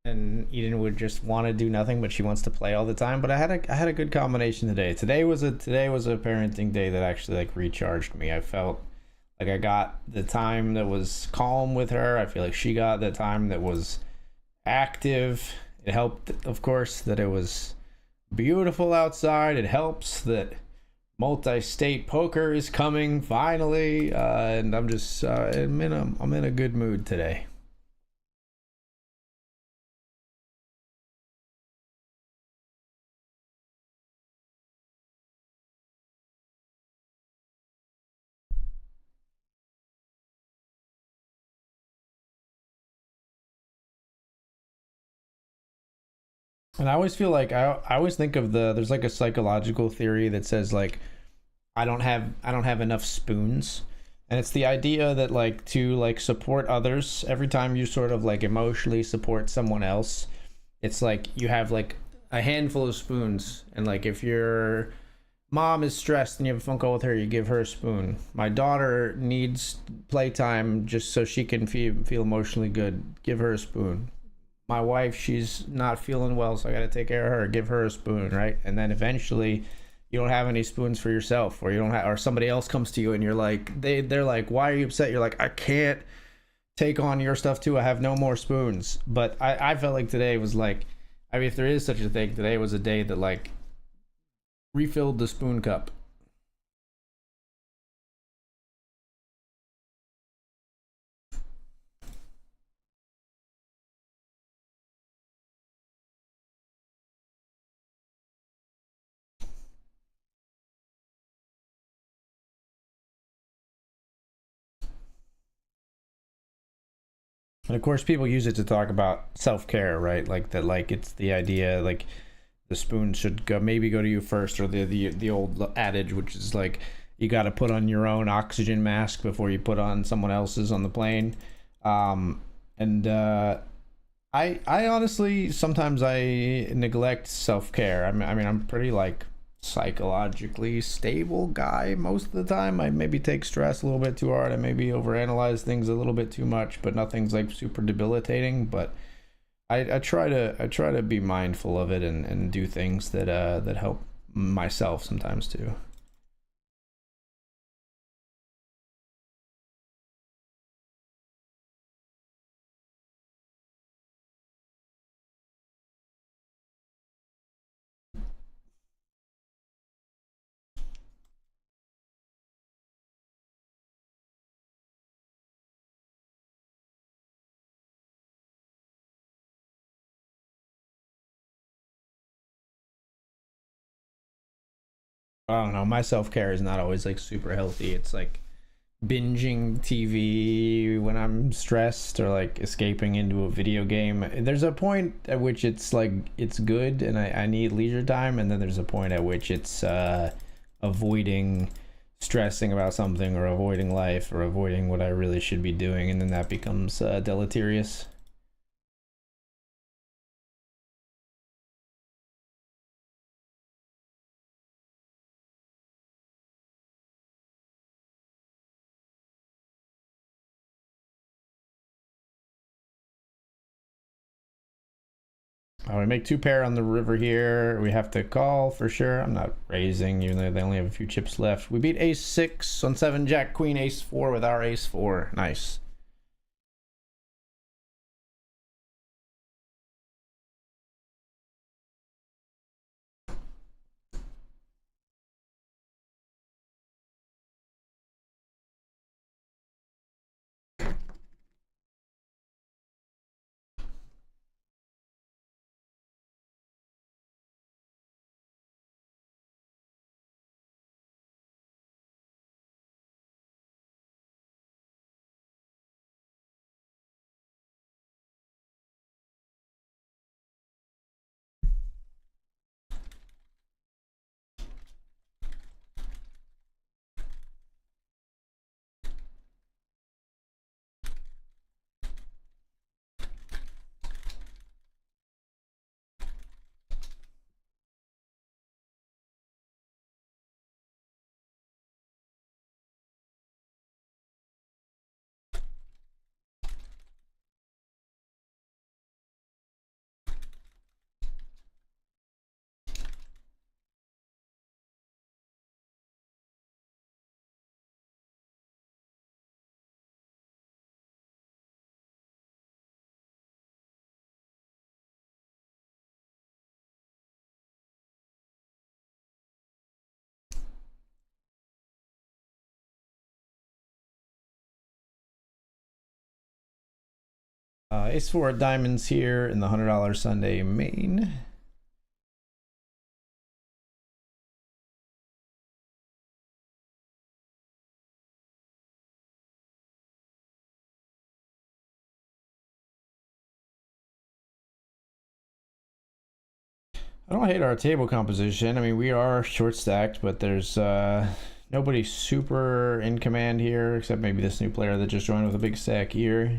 and Eden would just want to do nothing, but she wants to play all the time. But I had a good combination today. Today was a parenting day that actually like recharged me. I felt like I got the time that was calm with her. I feel like she got the time that was active. It helped, of course, that it was beautiful outside. It helps that multi-state poker is coming finally, and I'm just I'm in a good mood today. And I always feel like I always think of there's like a psychological theory that says like I don't have enough spoons. And it's the idea that like to like support others, every time you sort of like emotionally support someone else, it's like you have like a handful of spoons, and like if your mom is stressed and you have a phone call with her, you give her a spoon. My daughter needs playtime just so she can feel emotionally good, give her a spoon. My wife, she's not feeling well, so I got to take care of her, give her a spoon, right? And then eventually you don't have any spoons for yourself, or you don't have, or somebody else comes to you and you're like, they're like, why are you upset? You're like, I can't take on your stuff too, I have no more spoons. But I felt like today was like, I mean, if there is such a thing, today was a day that like refilled the spoon cup. And of course, people use it to talk about self-care, right? Like that, like it's the idea, like the spoon should go to you first, or the old adage, which is like you got to put on your own oxygen mask before you put on someone else's on the plane. And I honestly sometimes I neglect self-care. I mean, I'm pretty like psychologically stable guy most of the time. I maybe take stress a little bit too hard. I maybe overanalyze things a little bit too much, but nothing's like super debilitating. But I try to be mindful of it, and do things that help myself sometimes too. I don't know. My self care is not always like super healthy. It's like binging TV when I'm stressed, or like escaping into a video game. There's a point at which it's like it's good and I need leisure time, and then there's a point at which it's avoiding stressing about something or avoiding life or avoiding what I really should be doing, and then that becomes deleterious. We make 2 pair on the river here. We have to call for sure. I'm not raising, even though they only have a few chips left. We beat ace 6 on 7, jack, queen, ace 4 with our ace 4. Nice. Ace 4 diamonds here in the $100 Sunday main. I don't hate our table composition. I mean, we are short stacked, but there's nobody super in command here, except maybe this new player that just joined with a big stack here.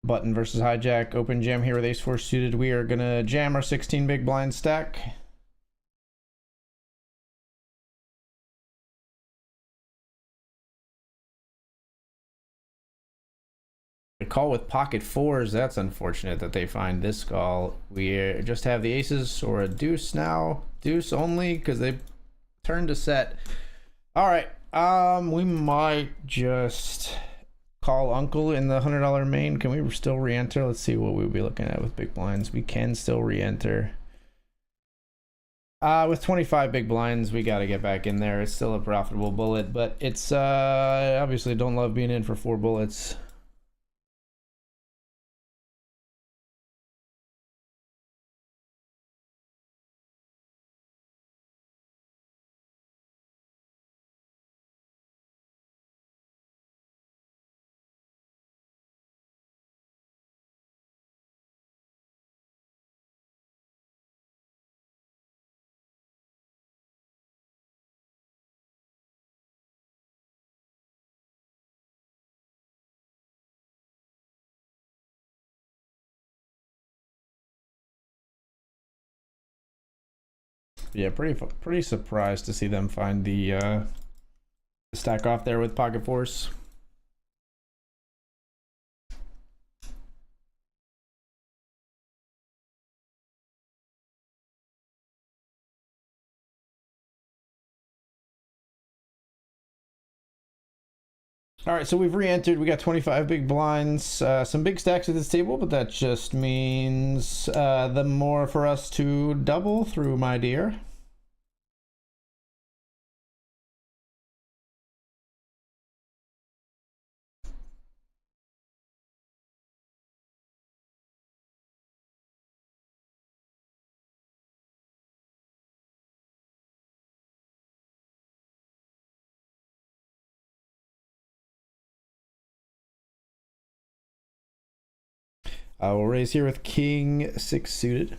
Button versus hijack, open jam here with ace 4 suited. We are gonna jam our 16 big blind stack. A call with pocket 4s. That's unfortunate that they find this call. We just have the aces or a deuce now. Deuce only because they turned to set. All right. We might just call uncle in the $100 main. Can we still re-enter? Let's see what we'll be looking at with big blinds. We can still re-enter. With 25 big blinds, we got to get back in there. It's still a profitable bullet, but it's obviously don't love being in for 4 bullets. Yeah, pretty surprised to see them find the stack off there with pocket force. All right, so we've re-entered. We got 25 big blinds, some big stacks at this table, but that just means the more for us to double through, my dear. We'll raise here with king 6 suited.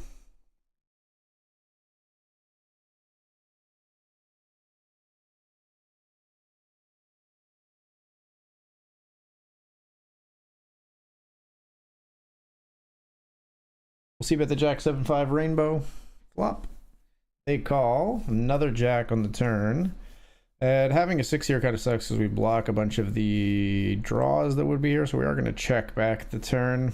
We'll see about the jack 7-5 rainbow flop. They call another jack on the turn. And having a 6 here kind of sucks because we block a bunch of the draws that would be here. So we are going to check back the turn.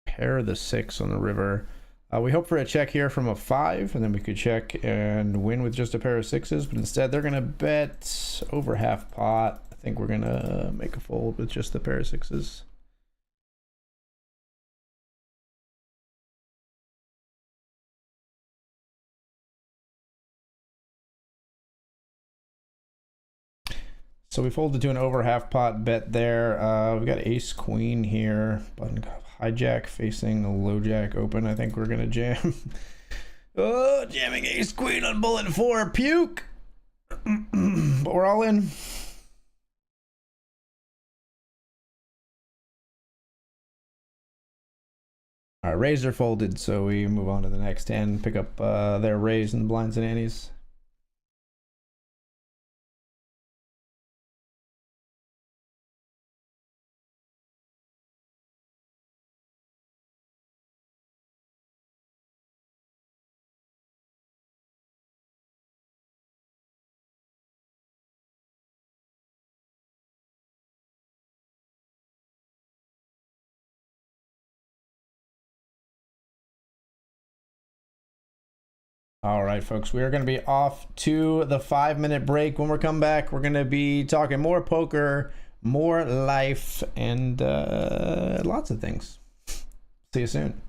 Pair the 6 on the river. We hope for a check here from a 5, and then we could check and win with just a pair of 6s. But instead, they're going to bet over half pot. I think we're going to make a fold with just a pair of 6s. So we folded to an over half pot bet there. We've got ace queen here. Button hijack facing the low jack open. I think we're gonna jam. Oh, jamming ace queen on bullet 4. Puke. But we're all in. All right, razor folded, so we move on to the next hand. Pick up their raise and blinds and antes. All right, folks, we are going to be off to the 5-minute break. When we come back, we're going to be talking more poker, more life, and lots of things. See you soon.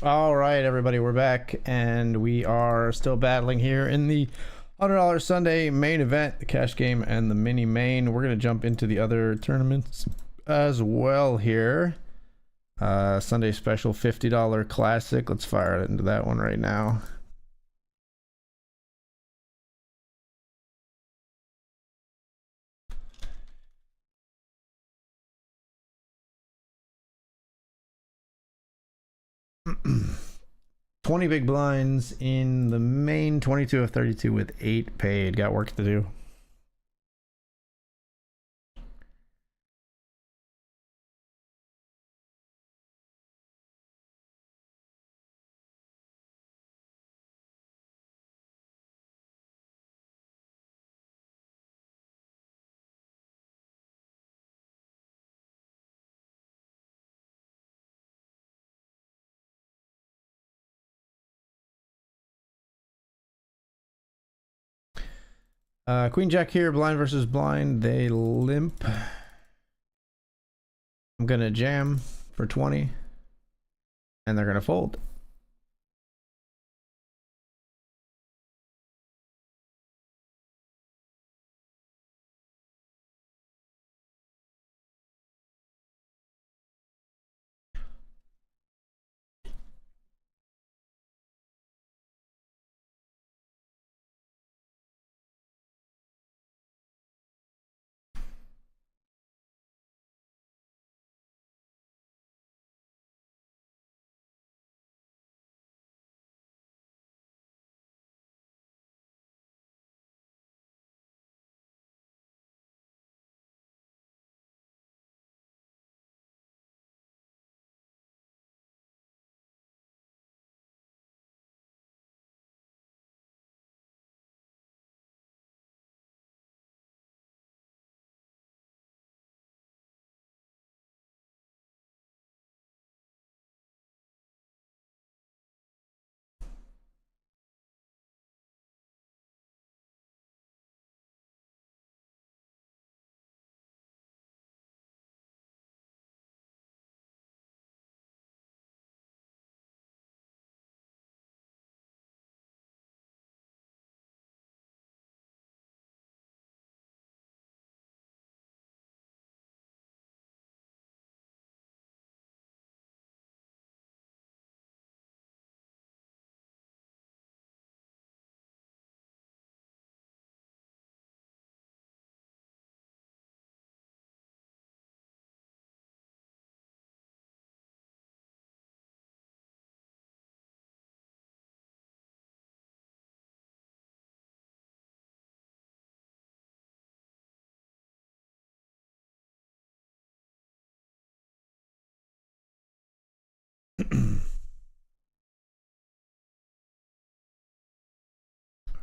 All right, everybody, we're back, and we are still battling here in the $100 Sunday main event, the cash game and the mini main. We're going to jump into the other tournaments as well here. Sunday special $50 classic. Let's fire it into that one right now. $20 big blinds in the main, 22 of 32 with 8 paid. Got work to do. Queen Jack here, blind versus blind. They limp. I'm gonna jam for 20, and they're gonna fold.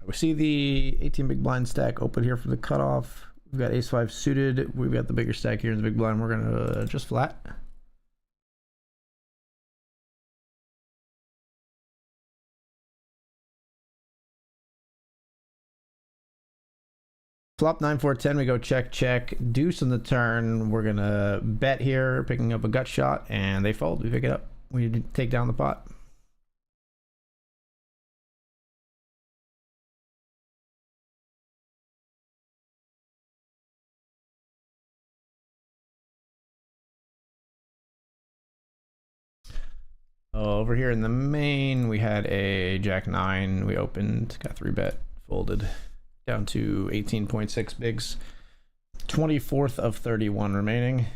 We see the 18 big blind stack open here for the cutoff. We've got ace 5 suited. We've got the bigger stack here in the big blind. We're gonna just flat. Flop 9 4 10. We go check check. Deuce on the turn. We're gonna bet here, picking up a gut shot, and they fold. We pick it up. We take down the pot. Over here in the main, we had a jack 9. We opened, got 3 bet, folded down to 18.6 bigs. 24th of 31 remaining.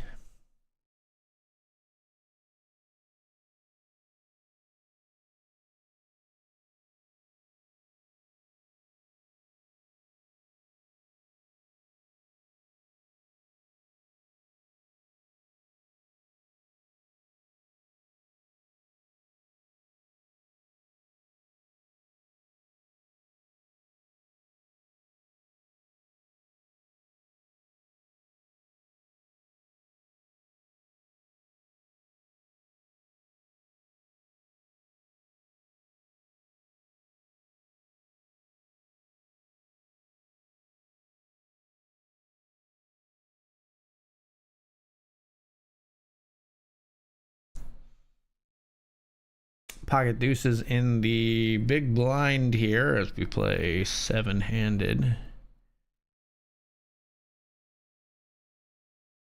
pocket deuces in the big blind here as we play 7-handed.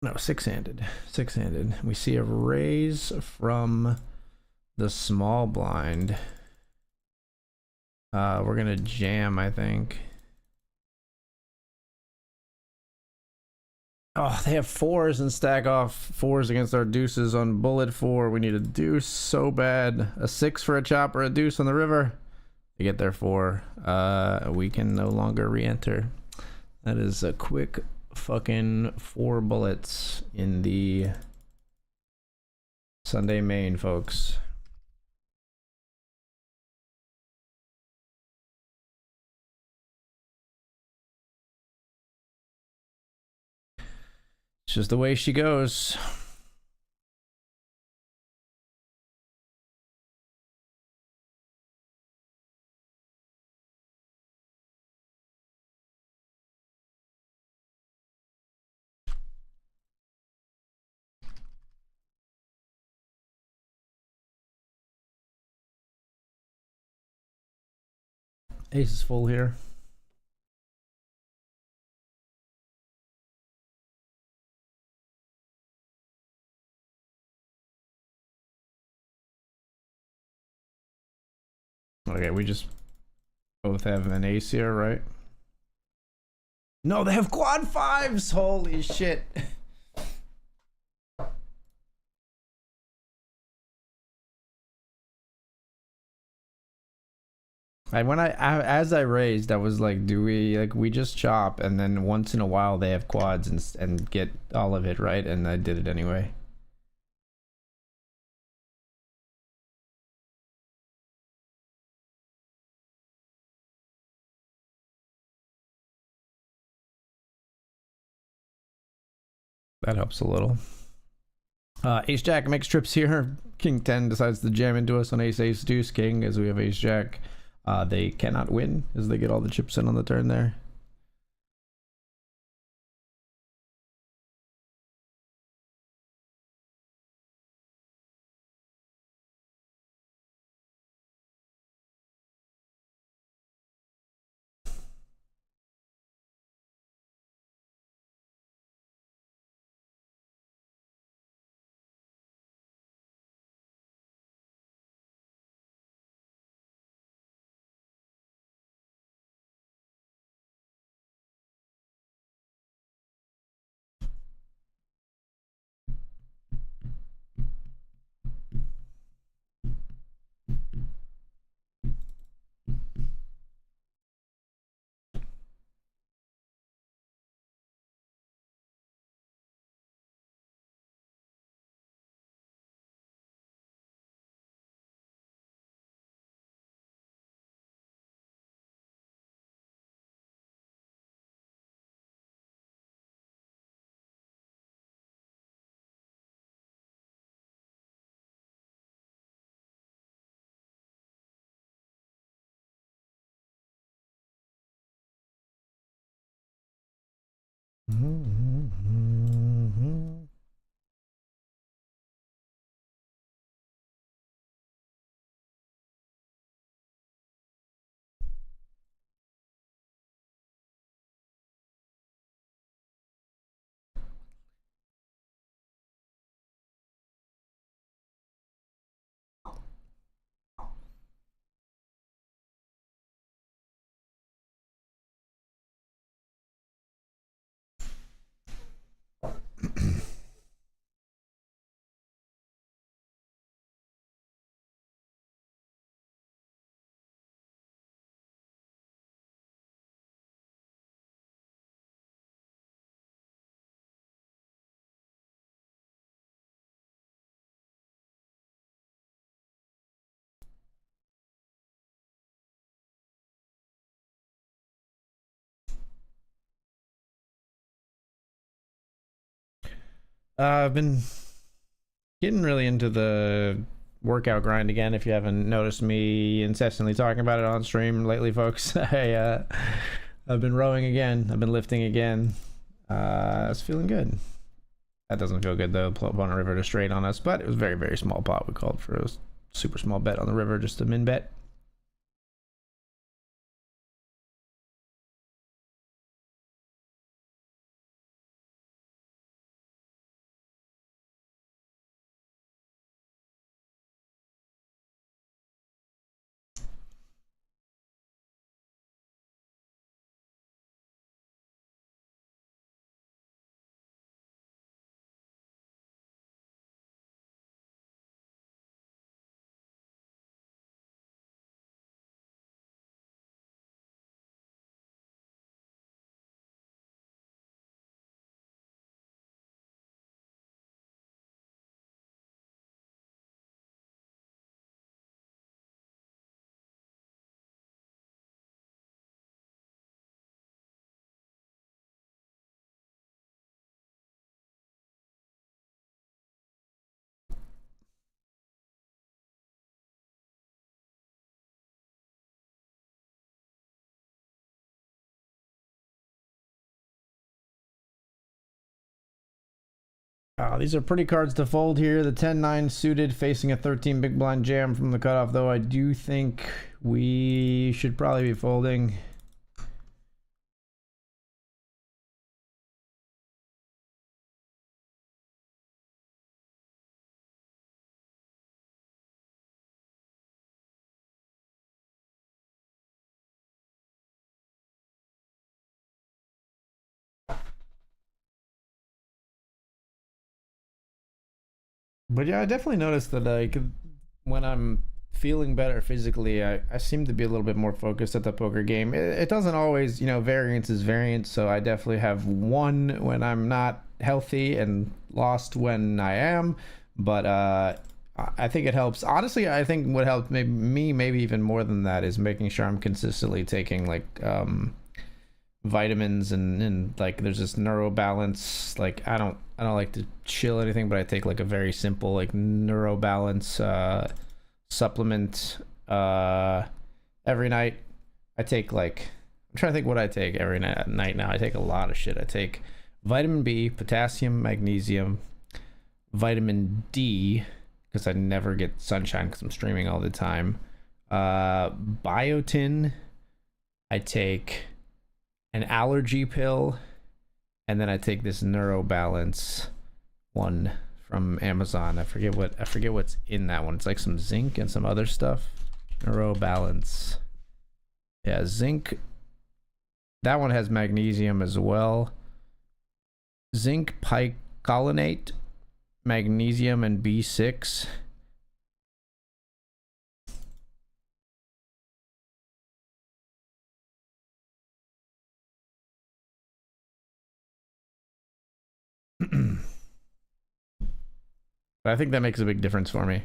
No, 6-handed. 6-handed. We see a raise from the small blind. We're gonna jam, I think. Oh, they have 4s and stack off 4s against our deuces on bullet 4. We need a deuce so bad. A 6 for a chop or a deuce on the river. They get their 4. We can no longer re-enter. That is a quick fucking 4 bullets in the Sunday main, folks. It's just the way she goes. Ace is full here. Okay, we just both have an ace here, right? No, they have quad 5s! Holy shit. As I raised, I was like, do we just chop, and then once in a while they have quads and get all of it, right? And I did it anyway. That helps a little. Ace Jack makes trips here. King 10 decides to jam into us on Ace Ace Deuce King as we have Ace Jack. They cannot win as they get all the chips in on the turn there. I've been getting really into the workout grind again. If you haven't noticed me incessantly talking about it on stream lately, folks, I've been rowing again. I've been lifting again. It's feeling good. That doesn't feel good though. Opponent rivered a straight on us, but it was very, very small pot. We called for a Super small bet on the river, just a min bet. These are pretty cards to fold here. The 10-9 suited facing a 13 big blind jam from the cutoff, though I do think we should probably be folding. But yeah, I definitely noticed that like when I'm feeling better physically, I seem to be a little bit more focused at the poker game. It doesn't always, variance is variance. So I definitely have won when I'm not healthy and lost when I am. But I think it helps. Honestly, I think what helped maybe even more than that is making sure I'm consistently taking like vitamins and like there's this neuro balance. Like I don't like to chill anything, but I take like a very simple like neuro balance supplement every night. I take like, I'm trying to think what I take every night now. I take a lot of shit. I take vitamin B, potassium, magnesium, vitamin D because I never get sunshine because I'm streaming all the time. Biotin. I take an allergy pill, and then I take this neurobalance one from Amazon. I forget what's in that one. It's like some zinc and some other stuff. Neurobalance. Yeah, zinc. That one has magnesium as well. Zinc picolinate, magnesium, and B6. But I think that makes a big difference for me.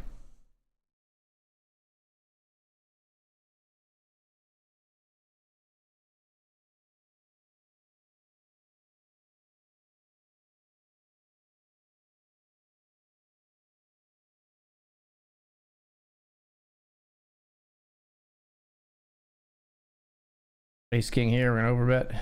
Ace king here, we're gonna overbet.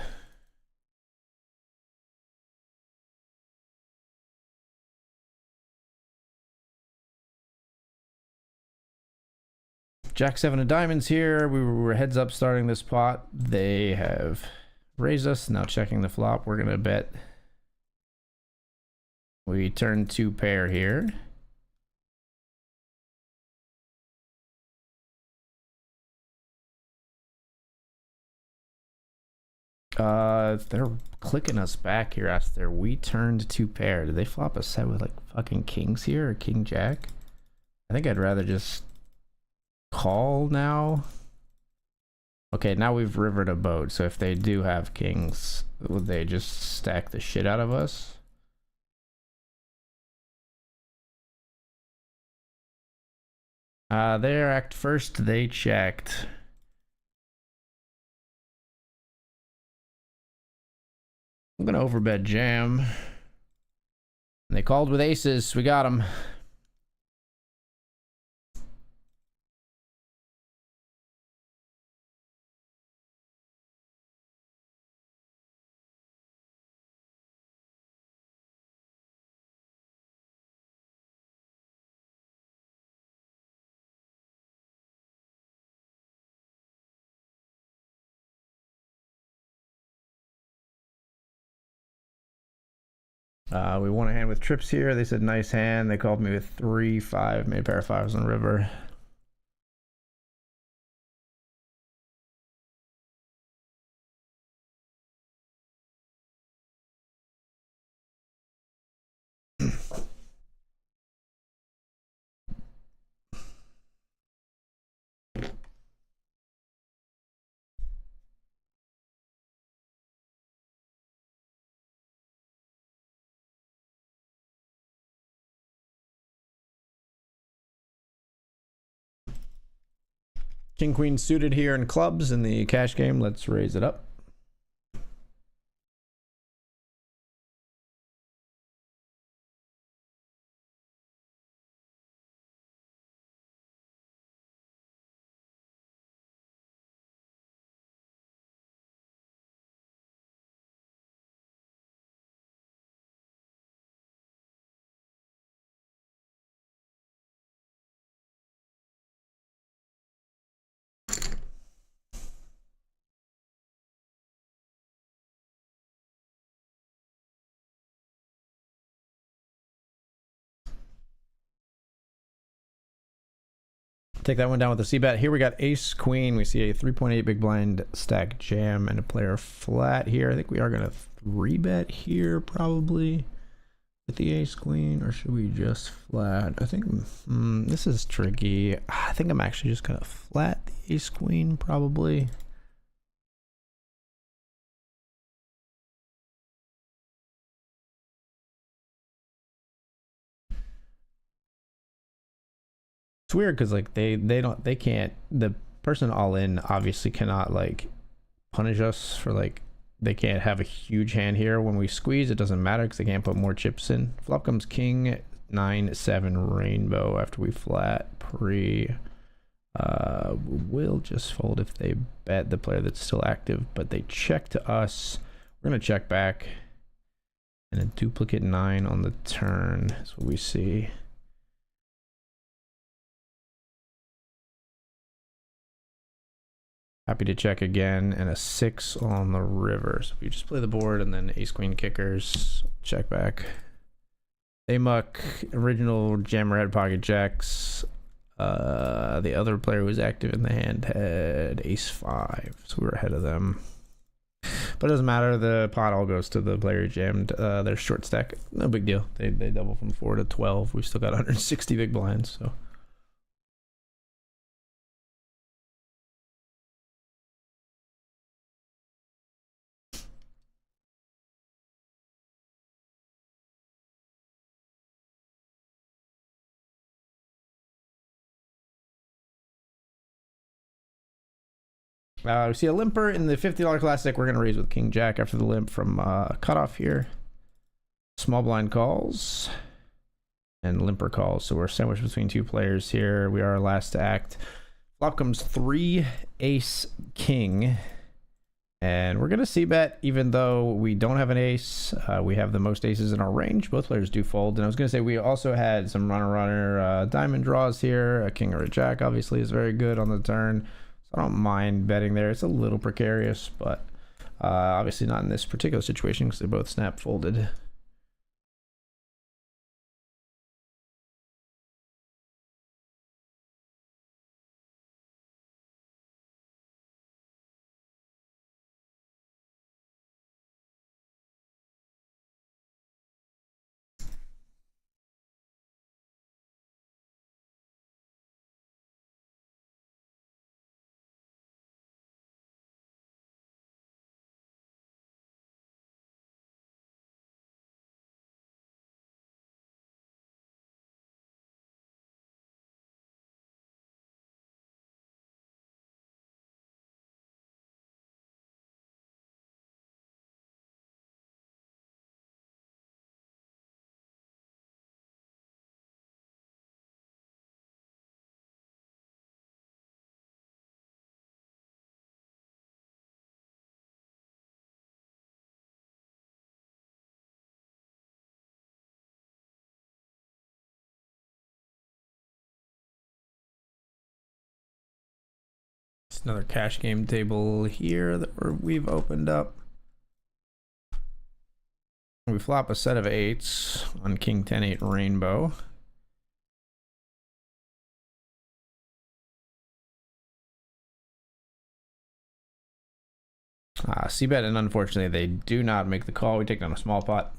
Jack 7 of diamonds here. We were heads up starting this pot. They have raised us. Now checking the flop. We're gonna bet. We turn 2 pair here. They're clicking us back here after we turned 2 pair. Did they flop a set with like fucking kings here or king jack? I think I'd rather just call now. Okay, now we've rivered a boat. So if they do have kings, would they just stack the shit out of us? They're act first. They checked. I'm gonna overbet jam. And they called with aces. We got them. We won a hand with trips here. They said nice hand. They called me with 3-5, made a pair of fives on the river. King Queen suited here in clubs in the cash game. Let's raise it up. Take that one down with a C-bet. Here we got ace queen. We see a 3.8 big blind stack jam and a player flat here. I think we are going to 3-bet here probably with the ace queen, or should we just flat? I think this is tricky. I think I'm actually just going to flat the ace queen probably. It's weird because like they can't, the person all in obviously cannot like punish us for like, they can't have a huge hand here. When we squeeze, it doesn't matter because they can't put more chips in. Flop comes king 9-7 rainbow after we flat pre. We'll just fold if they bet the player that's still active, but they check to us. We're gonna check back, and a duplicate 9 on the turn is what we see. Happy to check again, and a 6 on the river. So we just play the board and then ace queen kickers, check back. They muck, original jammer had pocket jacks. The other player who was active in the hand had ace 5, so we were ahead of them. But it doesn't matter, the pot all goes to the player who jammed their short stack. No big deal. They double from 4 to 12. We've still got 160 big blinds, so. We see a limper in the $50 classic. We're going to raise with king jack after the limp from cutoff here. Small blind calls and limper calls. So we're sandwiched between two players here. We are last to act. Flop comes 3 ace king. And we're going to c-bet even though we don't have an ace. We have the most aces in our range. Both players do fold. And I was going to say we also had some runner diamond draws here. A king or a jack obviously is very good on the turn. I don't mind betting there. It's a little precarious, but obviously not in this particular situation because they both snap folded. Another cash game table here that we've opened up. We flop a set of 8s on King 10-8 Rainbow. C-bet, and unfortunately they do not make the call. We take down a small pot.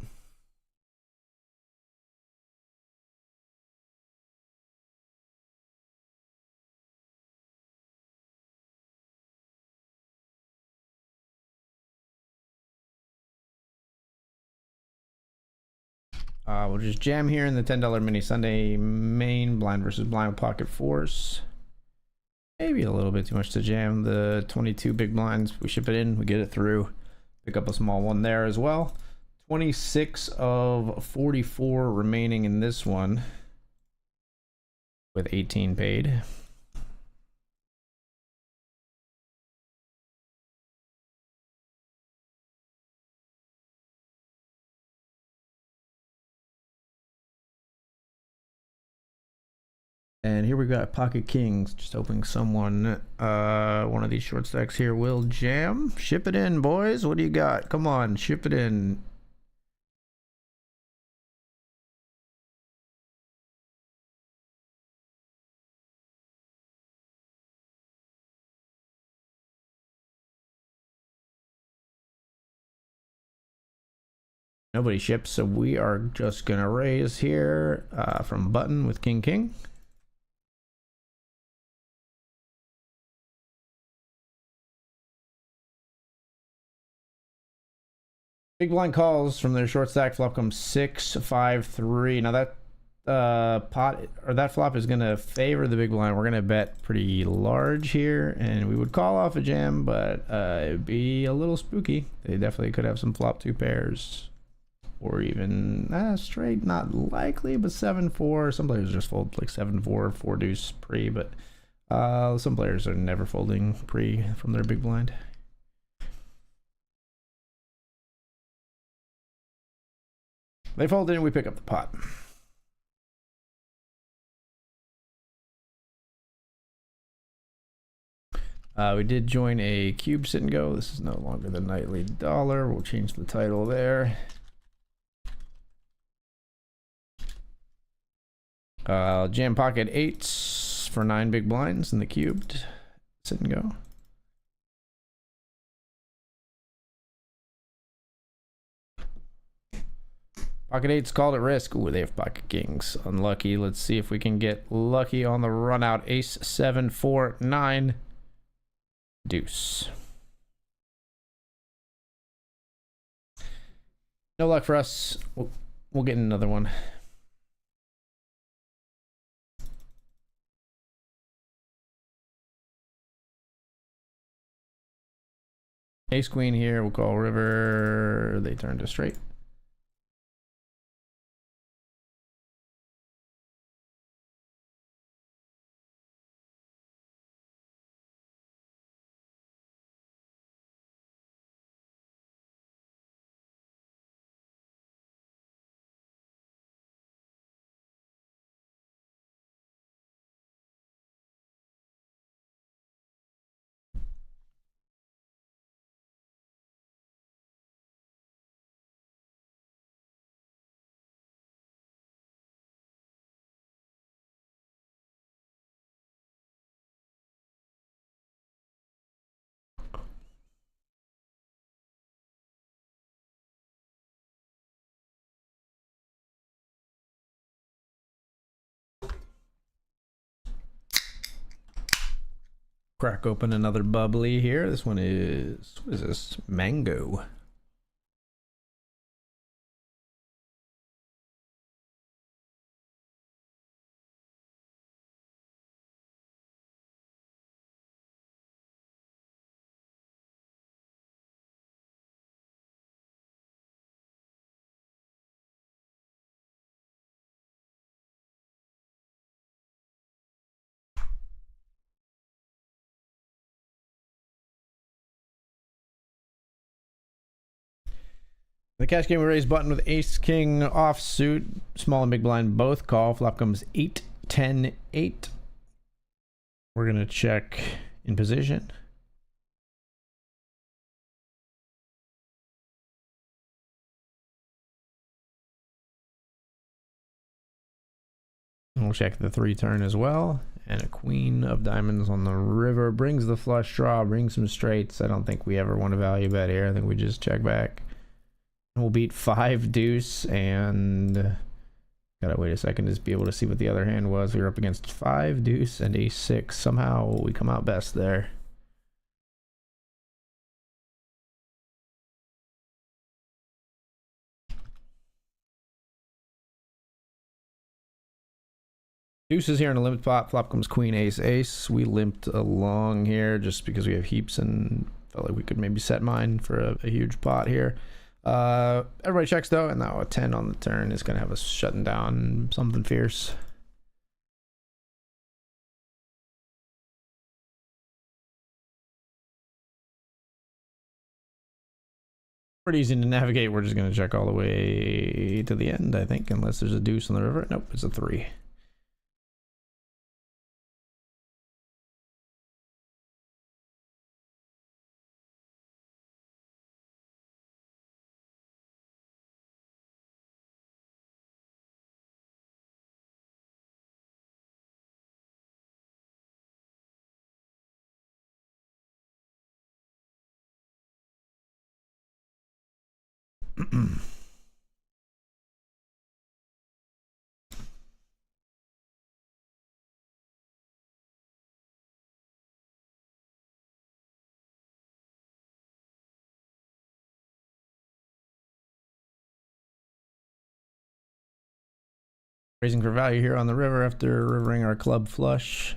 We'll just jam here in the $10 mini Sunday main, blind versus blind with pocket fours. Maybe a little bit too much to jam the 22 big blinds. We ship it in, we get it through. Pick up a small one there as well. 26 of 44 remaining in this one with 18 paid. And here we got pocket kings, just hoping someone, one of these short stacks here will jam. Ship it in, boys. What do you got? Come on, ship it in. Nobody ships, so we are just gonna raise here from button with king king. Big blind calls from their short stack. Flop comes 6, 5, 3. Now that pot or that flop is gonna favor the big blind. We're gonna bet pretty large here, and we would call off a jam, but it'd be a little spooky. They definitely could have some flop 2 pairs, or even straight. Not likely, but 7-4. Some players just fold like 7-4, 4 deuce pre, but some players are never folding pre from their big blind. They fold in and we pick up the pot. We did join a cube sit and go. This is no longer the nightly dollar. We'll change the title there. Jam pocket 8s for 9 big blinds in the cubed sit and go. Pocket 8's called at risk. Ooh, they have pocket kings. Unlucky. Let's see if we can get lucky on the run out. Ace 7, 4, 9. Deuce. No luck for us. We'll get another one. Ace queen here. We'll call river. They turn to straight. Crack open another bubbly here. This one is, what is this? Mango. The cash game we raise button with ace king offsuit, small and big blind both call. Flop comes 8, 10, 8. We're gonna check in position. We'll check the 3 turn as well. And a queen of diamonds on the river brings the flush draw, brings some straights. I don't think we ever want to value bet here. I think we just check back. We'll beat 5 deuce and gotta wait a second to be able to see what the other hand was. We were up against 5 deuce and ace 6. Somehow we come out best there. Deuce is here in a limit pot. Flop comes queen, ace, ace. We limped along here just because we have heaps and felt like we could maybe set mine for a huge pot here. Everybody checks though, and now a 10 on the turn is gonna have us shutting down something fierce. Pretty easy to navigate. We're just gonna check all the way to the end, I think, unless there's a deuce on the river. Nope, it's a 3. Raising for value here on the river after rivering our club flush.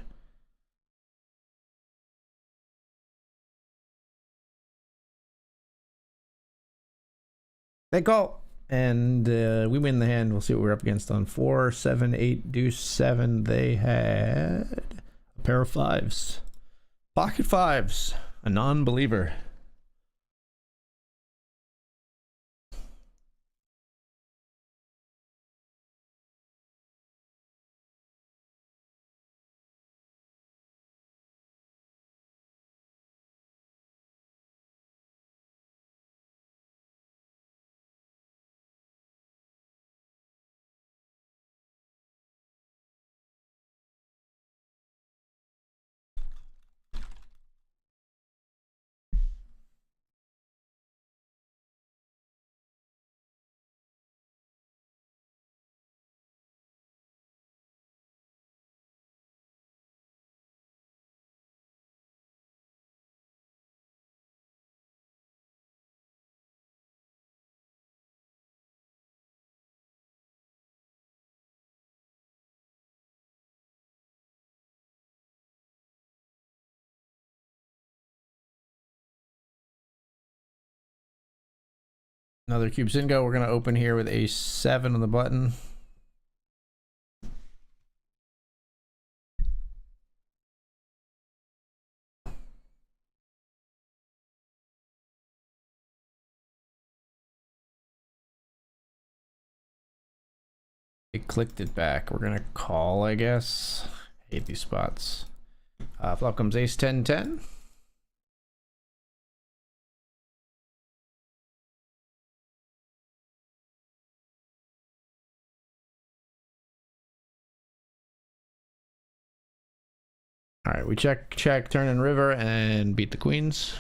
They call, and we win the hand. We'll see what we're up against on 4, 7, 8, deuce, 7. They had a pair of 5s. Pocket 5s. A non-believer. Another cube Zingo. We're going to open here with ace 7 on the button. It clicked it back. We're going to call, I guess. Hate these spots. Flop comes ace 10, 10. All right, we check, turn and river, and beat the queens.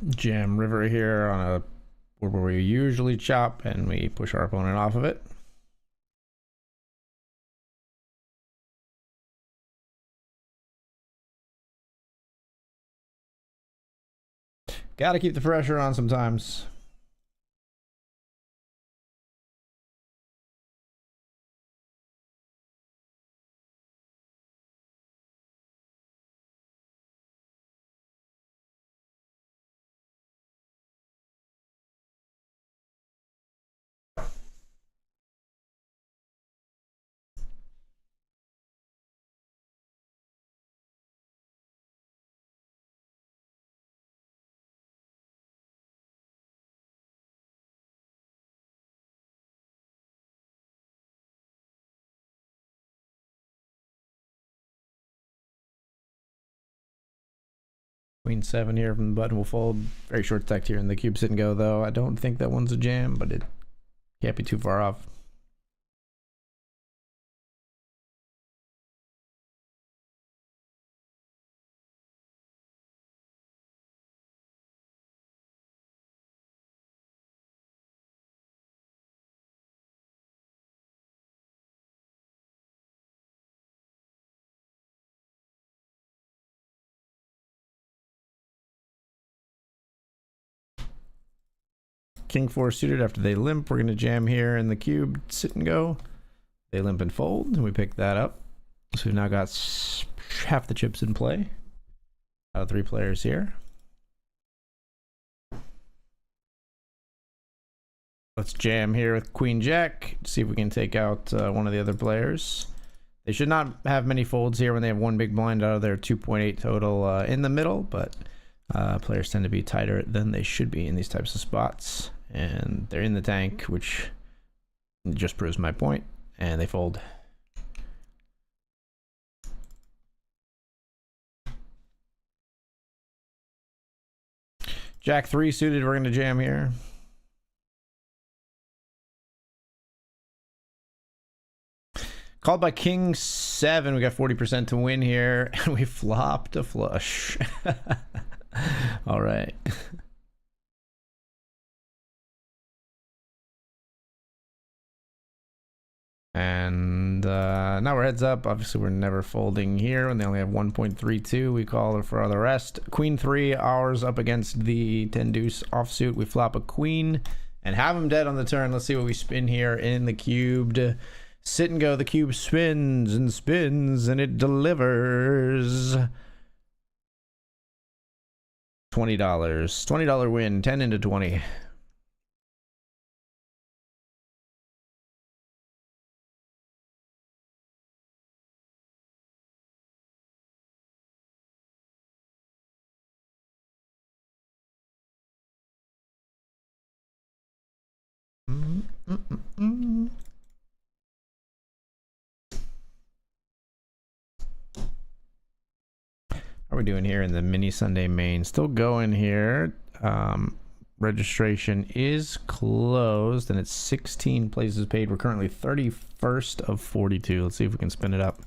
Jam river here on a where we usually chop, and we push our opponent off of it. Gotta keep the pressure on sometimes. Queen 7 here from the button will fold. Very short stacked here in the cube sit and go, though. I don't think that one's a jam, but it can't be too far off. King 4 suited after they limp. We're going to jam here in the cube, sit and go. They limp and fold, and we pick that up. So we've now got half the chips in play out of 3 players here. Let's jam here with Queen Jack, see if we can take out one of the other players. They should not have many folds here when they have one big blind out of their 2.8 total in the middle, but players tend to be tighter than they should be in these types of spots. And they're in the tank, which just proves my point, and they fold. Jack 3 suited, we're going to jam here. Called by King 7, we got 40% to win here, and we flopped a flush. All right. And now we're heads up. Obviously, we're never folding here when they only have 1.32. We call it for the rest. Queen 3, ours up against the 10 deuce offsuit. We flop a queen and have him dead on the turn. Let's see what we spin here in the cubed. Sit and go. The cube spins and spins, and it delivers $20. $20 win. 10 into 20. How are we doing here in the mini Sunday main? Still going here. Registration is closed, and it's 16 places paid. We're currently 31st of 42. Let's see if we can spin it up.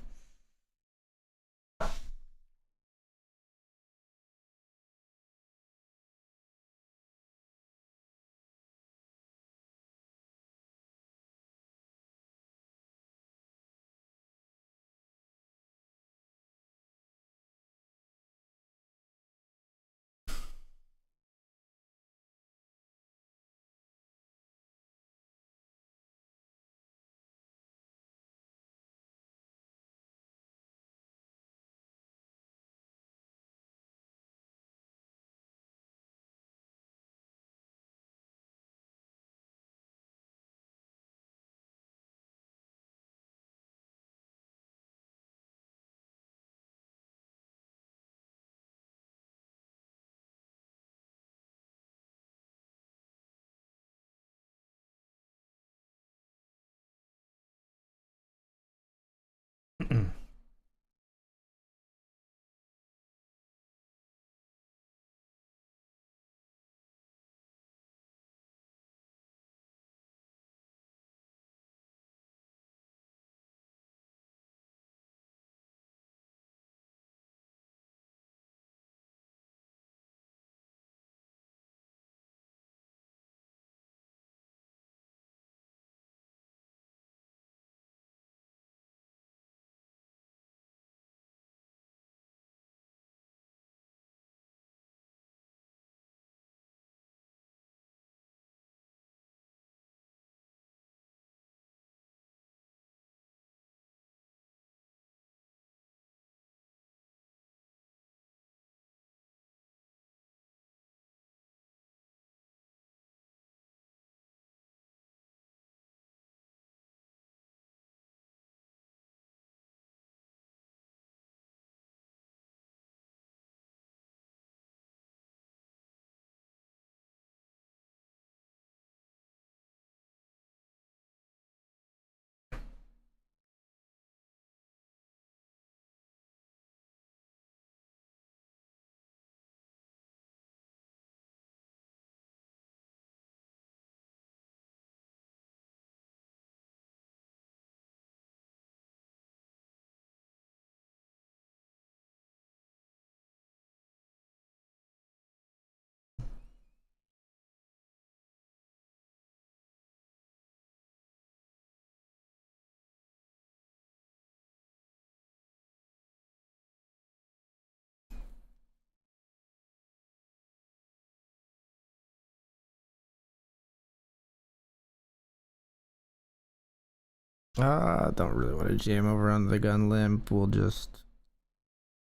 Don't really want to jam over on the gun limp. We'll just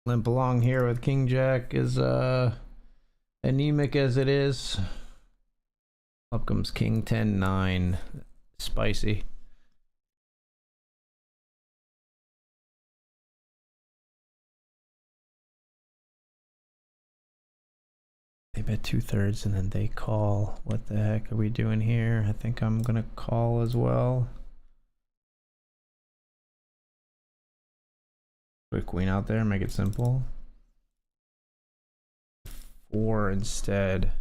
limp along here with King Jack, as anemic as it is. Up comes King 10-9. Spicy. They bet 2/3 and then they call. What the heck are we doing here? I think I'm gonna call as well. Put a queen out there, make it simple. 4 instead.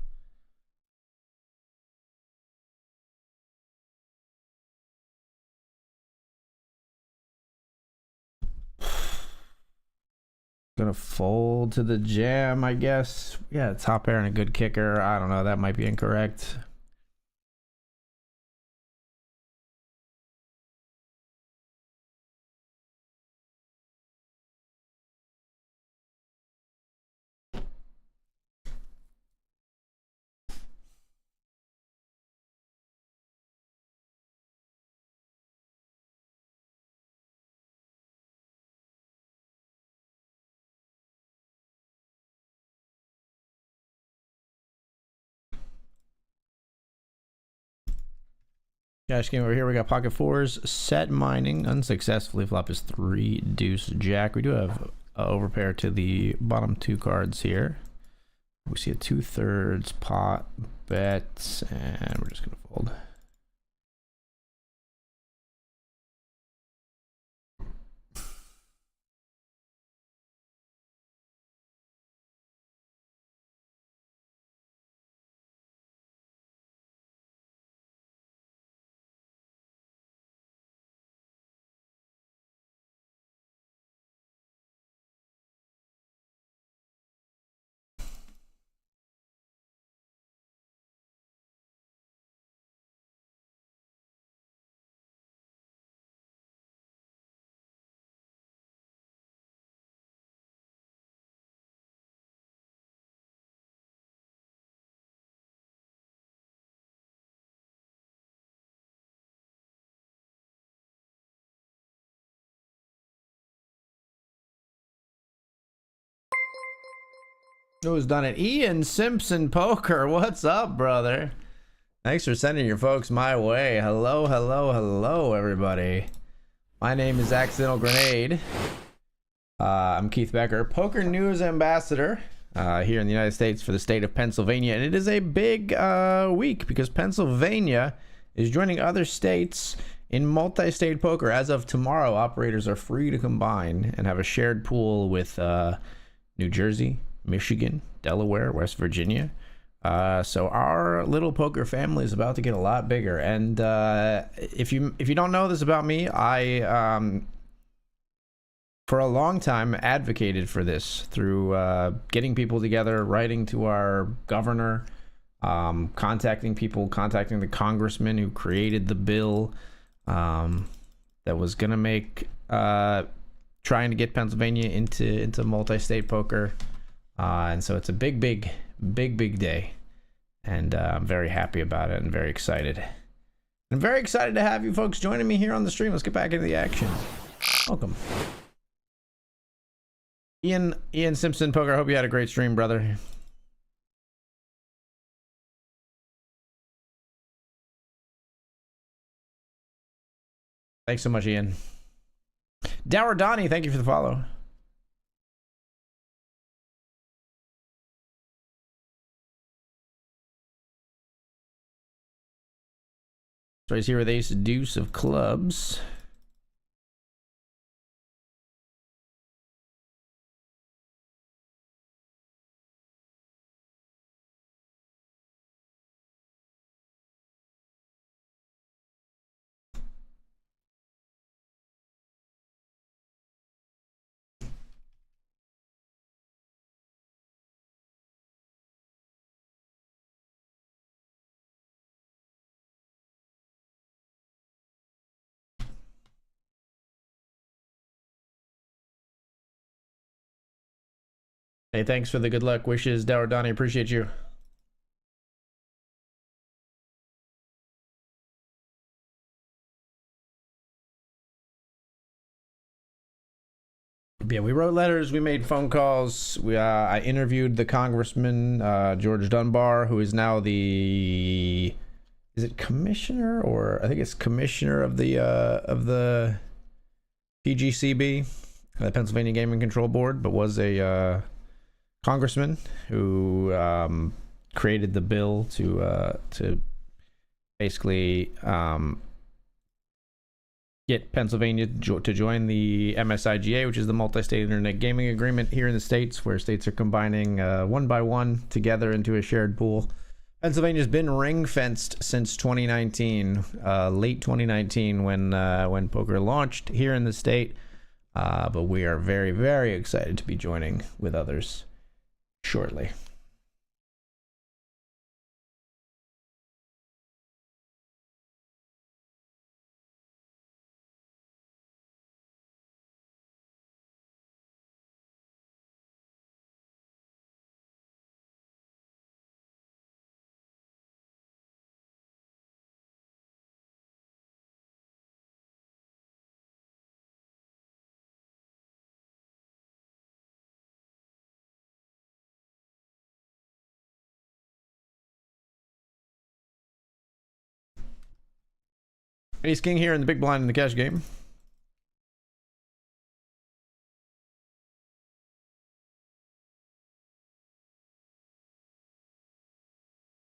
Gonna fold to the jam, I guess. Yeah, top pair and a good kicker. I don't know, that might be incorrect. Cash game over here. We got pocket fours, set mining unsuccessfully. Flop is 3 deuce jack. We do have a overpair to the bottom 2 cards here. We see a 2/3 pot bet, and we're just gonna fold. Who's done it? Ian Simpson Poker. What's up, brother? Thanks for sending your folks my way. Hello, hello, hello, everybody. My name is Accidental Grenade. I'm Keith Becker, Poker News Ambassador here in the United States for the state of Pennsylvania. And it is a big week because Pennsylvania is joining other states in multi-state poker. As of tomorrow, operators are free to combine and have a shared pool with New Jersey, Michigan, Delaware, West Virginia. So our little poker family is about to get a lot bigger. And if you don't know this about me, I for a long time advocated for this through getting people together, writing to our governor, contacting people, contacting the congressman who created the bill that was gonna make trying to get Pennsylvania into multi-state poker. And so it's a big day, and I'm very happy about it and very excited. I'm very excited to have you folks joining me here on the stream. Let's get back into the action. Welcome. Ian Simpson Poker, I hope you had a great stream, brother. Thanks so much, Ian. Dower Donnie, thank you for the follow. So he's here with ace deuce of clubs. Hey, thanks for the good luck wishes, Dower Donnie. Appreciate you. Yeah, we wrote letters, we made phone calls. I interviewed the congressman George Dunbar, who is now the commissioner, or I think it's commissioner of the PGCB, the Pennsylvania Gaming Control Board, but was a congressman who created the bill to basically get Pennsylvania to join the MSIGA, which is the Multi-State Internet Gaming Agreement here in the states, where states are combining one by one together into a shared pool. Pennsylvania's been ring-fenced since 2019, late 2019, when poker launched here in the state. But we are very, very excited to be joining with others shortly. Ace King here in the big blind in the cash game.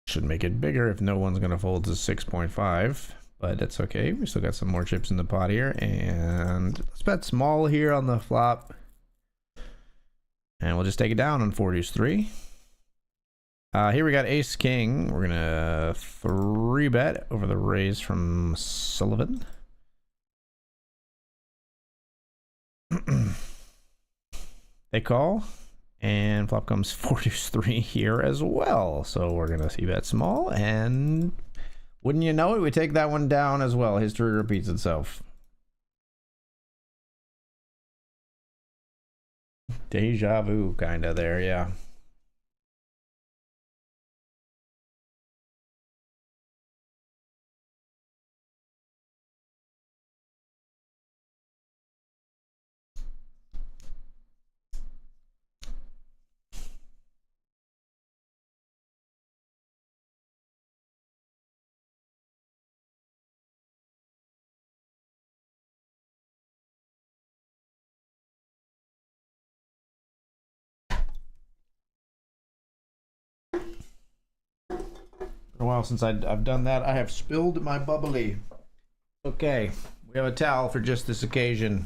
Should make it bigger if no one's going to fold to 6.5, but that's okay. We still got some more chips in the pot here, and let's bet small here on the flop. And we'll just take it down on 4-3. Here we got Ace King. We're gonna 3-bet over the raise from Sullivan. They call, and flop comes 4-3 here as well. So we're gonna see bet small, and wouldn't you know it, we take that one down as well. History repeats itself. Deja vu kinda there, yeah. A while since I've done that. I have spilled my bubbly. Okay, we have a towel for just this occasion.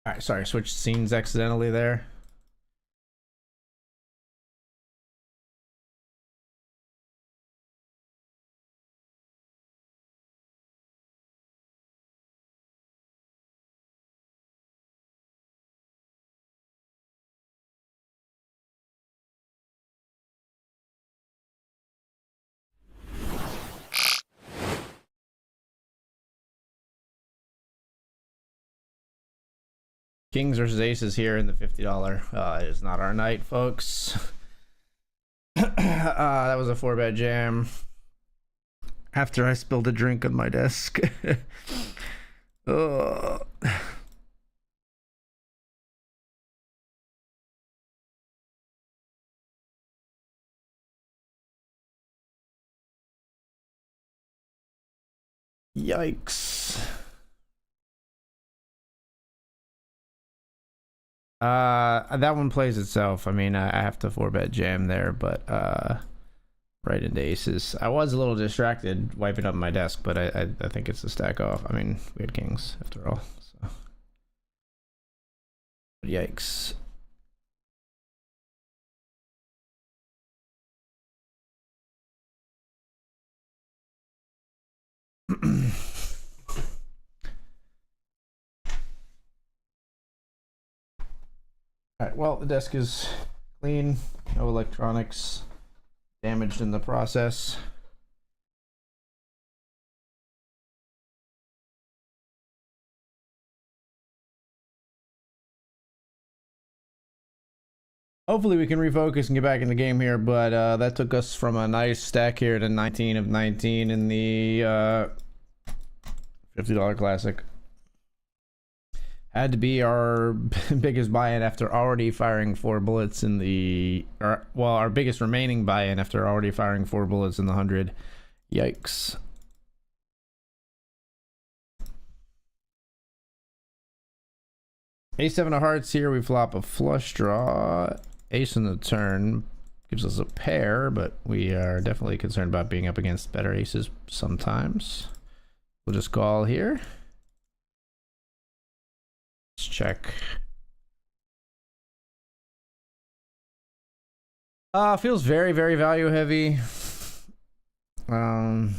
All right, sorry, switched scenes accidentally there. Kings versus aces here in the $50. It is not our night, folks. That was a 4-bet jam. After I spilled a drink on my desk. Yikes. That one plays itself. I mean, I have to 4-bet jam there, but right into aces. I was a little distracted wiping up my desk, but I think it's a stack off. I mean, we had kings after all. So. But yikes. Alright, well, the desk is clean, no electronics. damaged in the process. Hopefully we can refocus and get back in the game here, but that took us from a nice stack here to 19 of 19 in the $50 classic. Had to be our biggest buy-in after already firing 4 bullets in the... well, our biggest remaining buy-in after already firing 4 bullets in the 100. Yikes. A7 of hearts here. We flop a flush draw. Ace in the turn gives us a pair, but we are definitely concerned about being up against better aces sometimes. We'll just call here. Let's check. Feels very, very value heavy. Yeah.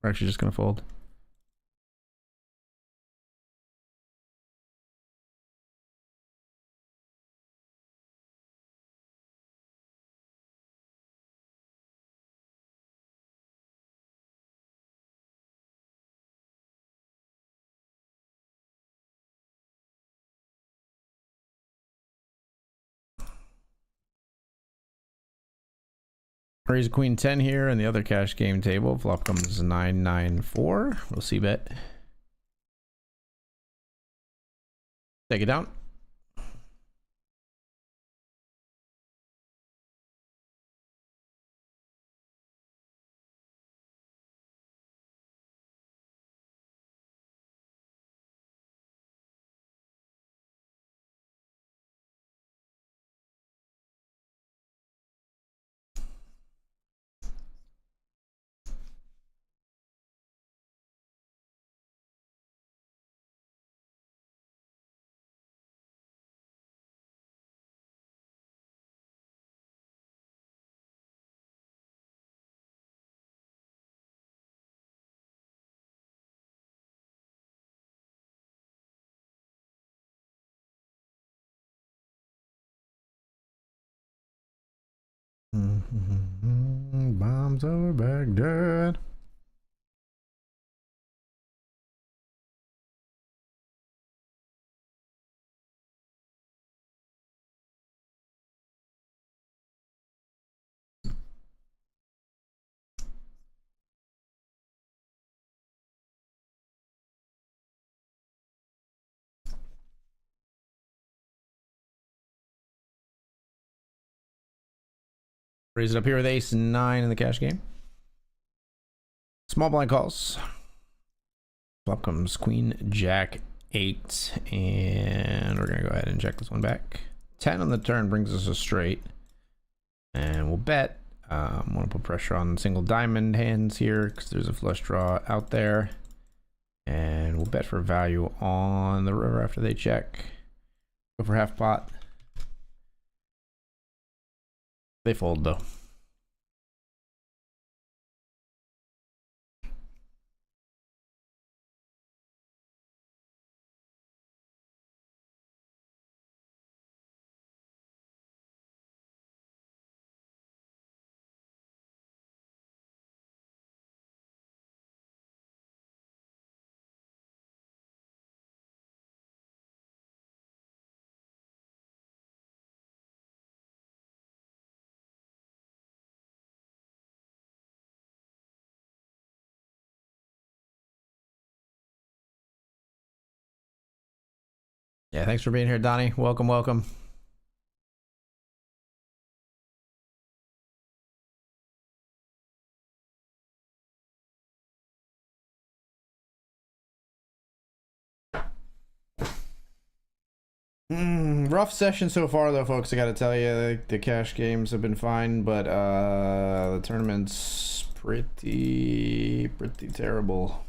We're actually just gonna fold. Raise a queen 10 here and the other cash game table. Flop comes 9-9-4. We'll see bet. Take it down. Bombs over Baghdad. Raise it up here with ace 9 in the cash game. Small blind calls. Flop comes queen jack 8, and we're gonna go ahead and check this one back. 10 on the turn brings us a straight, and we'll bet. Want to put pressure on single diamond hands here because there's a flush draw out there, and we'll bet for value on the river after they check. Go for half pot. They fold though. Yeah, thanks for being here, Donnie. Welcome, welcome. Rough session so far, though, folks. I gotta tell you, the cash games have been fine, but the tournament's pretty terrible.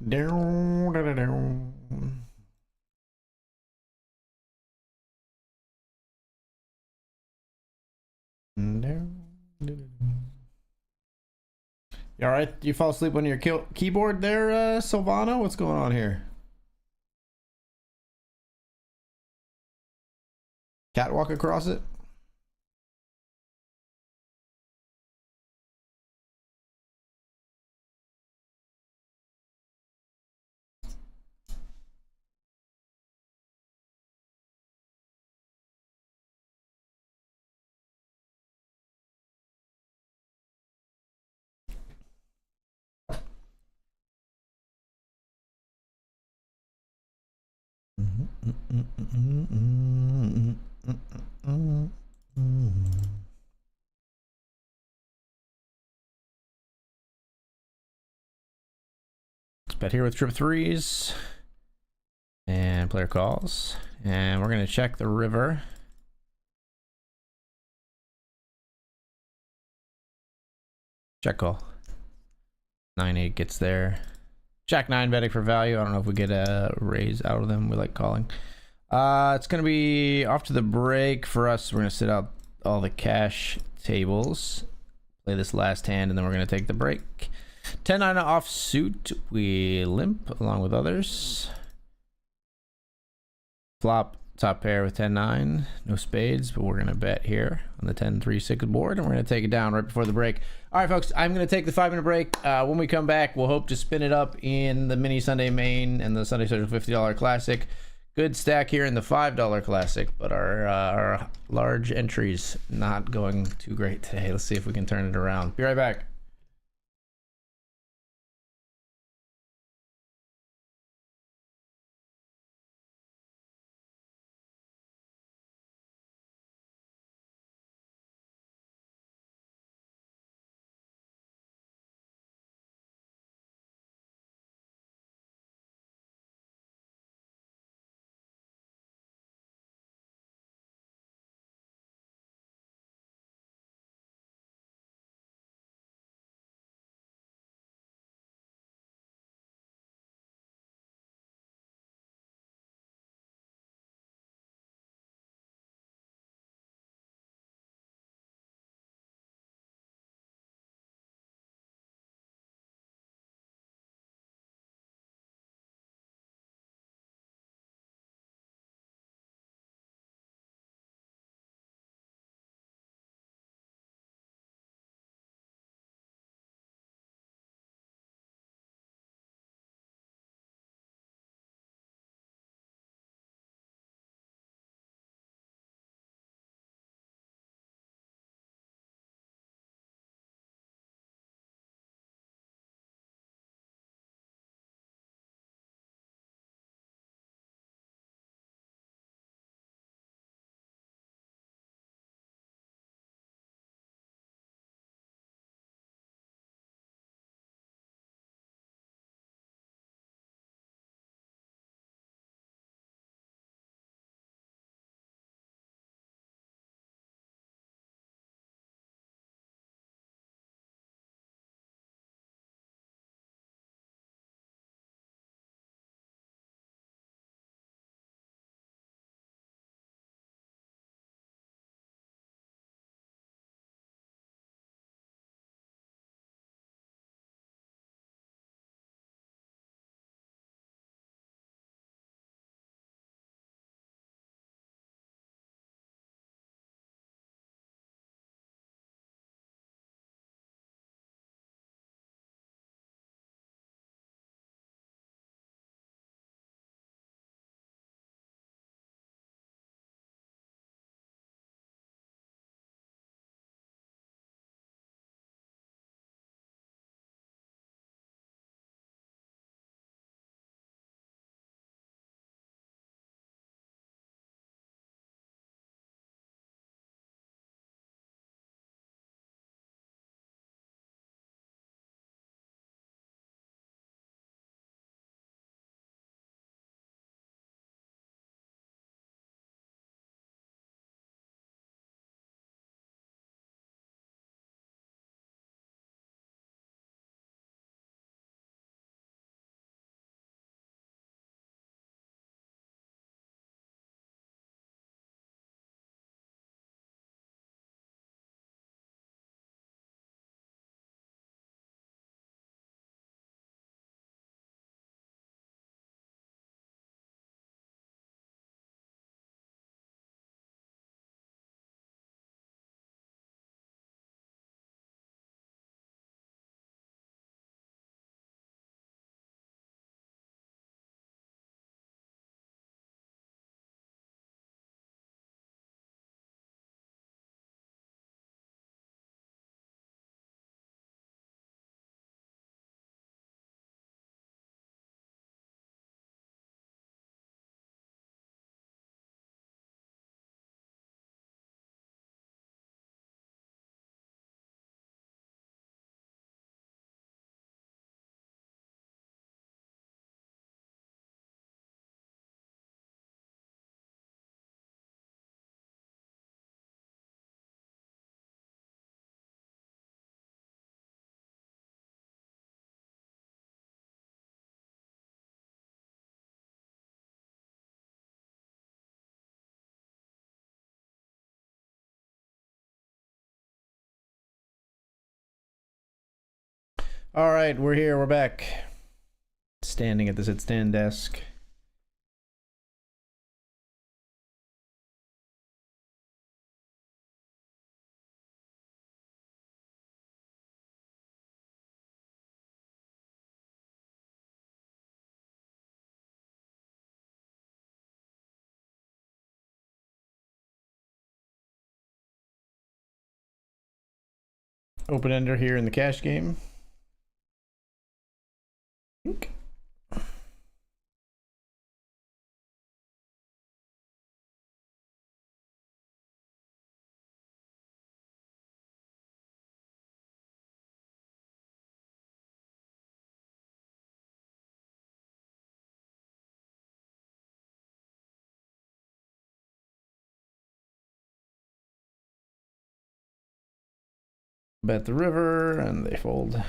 You all right? You fall asleep on your keyboard there, Silvano? What's going on here? Catwalk across it? Let's bet here with trip threes and player calls, and we're gonna check the river. Check call. 9-8 gets there. Jack 9 betting for value. I don't know if we get a raise out of them. We like calling. It's gonna be off to the break for us. We're gonna sit out all the cash tables, play this last hand, and then we're gonna take the break. 10-9 off suit. We limp along with others. Flop top pair with 10-9. No spades, but we're gonna bet here on the 10-3-6 board, and we're gonna take it down right before the break. All right, folks, I'm gonna take the 5-minute break. When we come back, we'll hope to spin it up in the mini Sunday main and the Sunday Special $50 Classic. Good stack here in the $5 Classic, but our large entries not going too great today. Let's see if we can turn it around. Be right back. All right, we're here. We're back. Standing at the sit stand desk. Open ender here in the cash game. Bet the river, and they fold.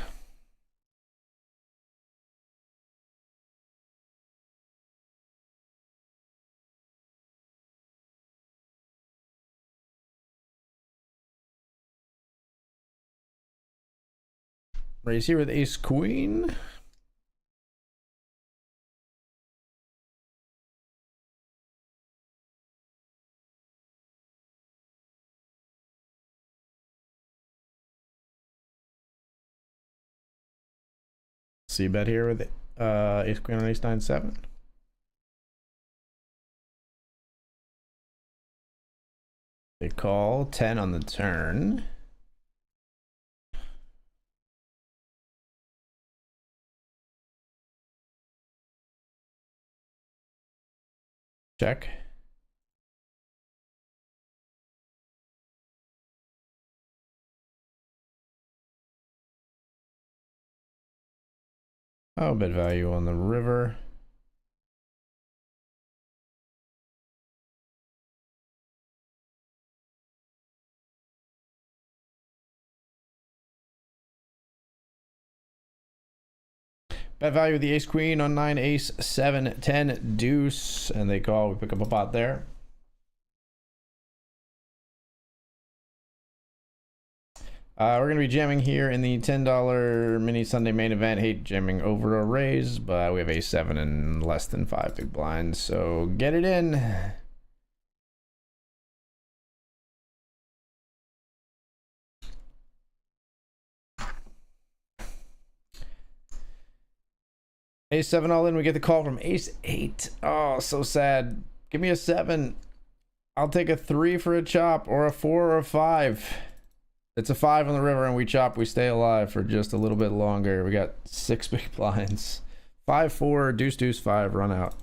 Raise here with ace queen. C bet here with ace queen on ace 9-7. They call 10 on the turn. Check. Oh, bet value on the river. Bet value of the ace queen on 9 ace 7 10 deuce, and they call. We pick up a pot there. We're going to be jamming here in the $10 mini Sunday main event. Hate jamming over a raise, but we have ace 7 and less than 5 big blinds, so get it in. Ace 7 all in. We get the call from ace 8. Oh, so sad. Give me a 7. I'll take a 3 for a chop, or a 4 or a 5. It's a 5 on the river and we chop. We stay alive for just a little bit longer. We got 6 big blinds. 5-4, deuce deuce 5, run out.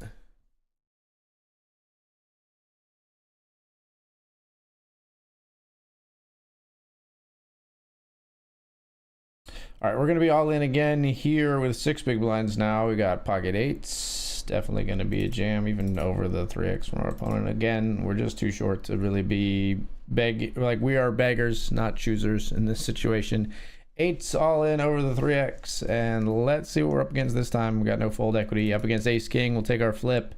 All right, we're going to be all in again here with 6 big blinds now. We got pocket 8s. Definitely going to be a jam, even over the 3x from our opponent. Again, we're just too short to really be we are beggars, not choosers in this situation. 8s all in over the 3x, and let's see what we're up against this time. We got no fold equity. Up against ace king, we'll take our flip.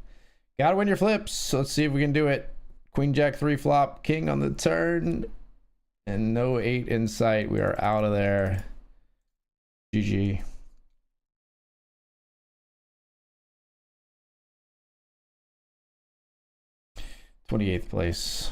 Gotta win your flips, so let's see if we can do it. Queen jack 3 flop, king on the turn, and no 8 in sight. We are out of there. GG. 28th place.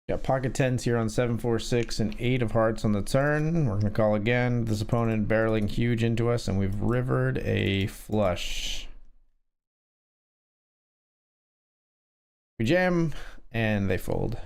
Got pocket tens here on 7-4-6 and 8 of hearts on the turn. We're gonna call again. This opponent barreling huge into us, and we've rivered a flush. We jam, and they fold.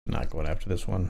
Not going after this one.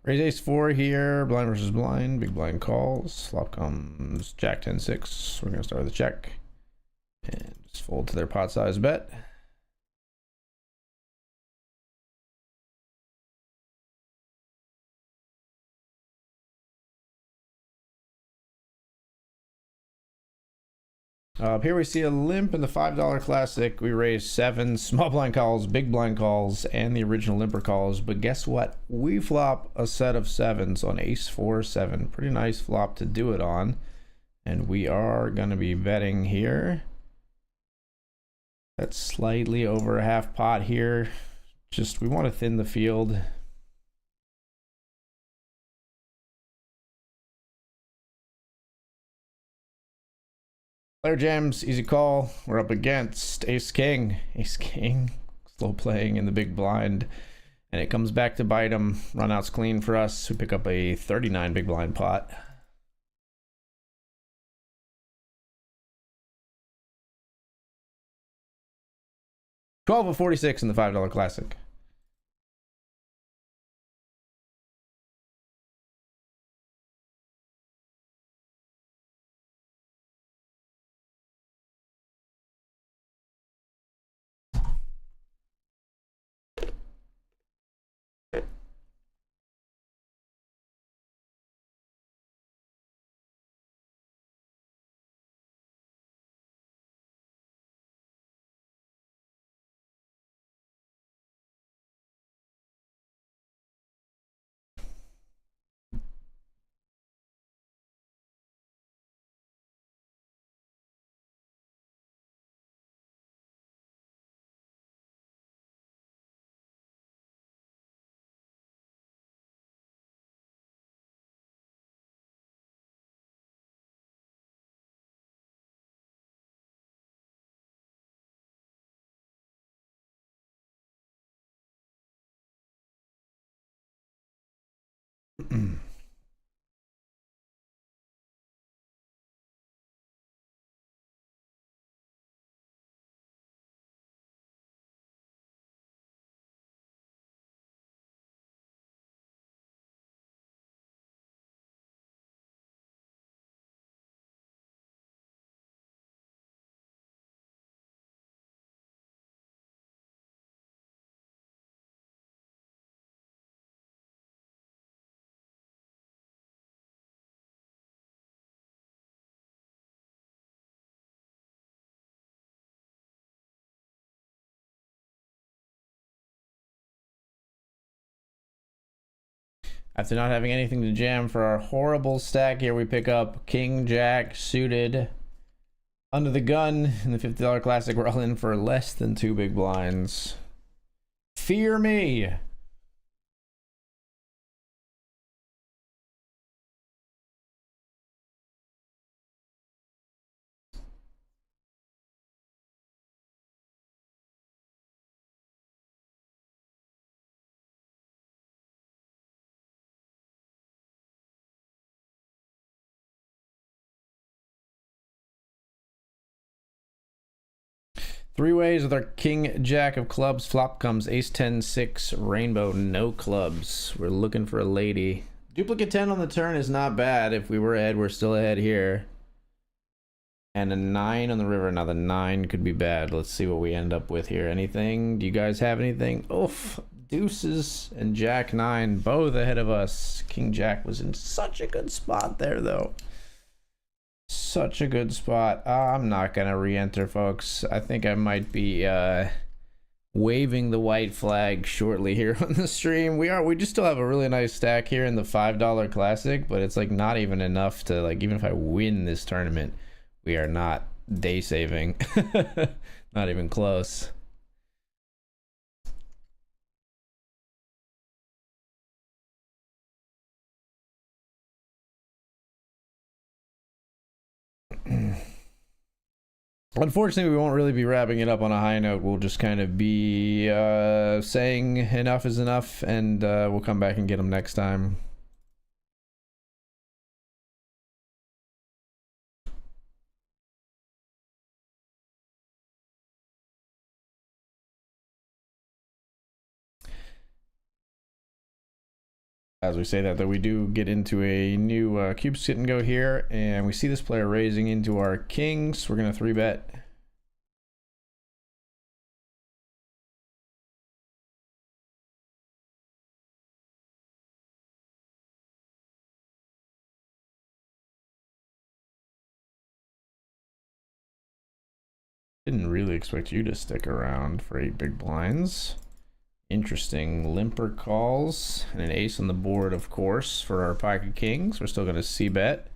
Raise ace 4 here. Blind versus blind. Big blind calls. Flop comes jack 10-6. We're going to start with a check. And just fold to their pot size bet. Here we see a limp in the $5 classic. We raised 7 small blind calls, big blind calls, and the original limper calls. But guess what? We flop a set of 7s on ace 4-7. Pretty nice flop to do it on. And we are going to be betting here. That's slightly over a half pot here. Just we want to thin the field. Player jams, easy call. We're up against ace king. Ace king, slow playing in the big blind. And it comes back to bite him. Runouts clean for us. We pick up a 39 big blind pot. $12 of 46 in the $5 classic. After not having anything to jam for our horrible stack here, we pick up King Jack suited under the gun in the $50 classic. We're all in for less than 2 big blinds. Fear me. Three ways with our King Jack of clubs. Flop comes Ace 10 6 rainbow, no clubs. We're looking for a lady. Duplicate 10 on the turn is not bad. If we were ahead, we're still ahead here. And a 9 on the river. Now the 9 could be bad. Let's see what we end up with here. Anything? Do you guys have anything? Oof. Deuces and Jack 9 both ahead of us. King Jack was in such a good spot there though. Such a good spot. I'm not gonna re-enter, folks. I think I might be waving the white flag shortly here on the stream. We just still have a really nice stack here in the $5 classic, but it's like not even enough to, like, even if I win this tournament, we are not day saving. Not even close. Unfortunately, we won't really be wrapping it up on a high note. We'll just kind of be saying enough is enough, and we'll come back and get them next time. As we say that, though, we do get into a new cube sit and go here, and we see this player raising into our kings. We're going to 3-bet. Didn't really expect you to stick around for 8 big blinds. Interesting. Limper calls and an ace on the board, of course, for our pocket kings. We're still going to c-bet.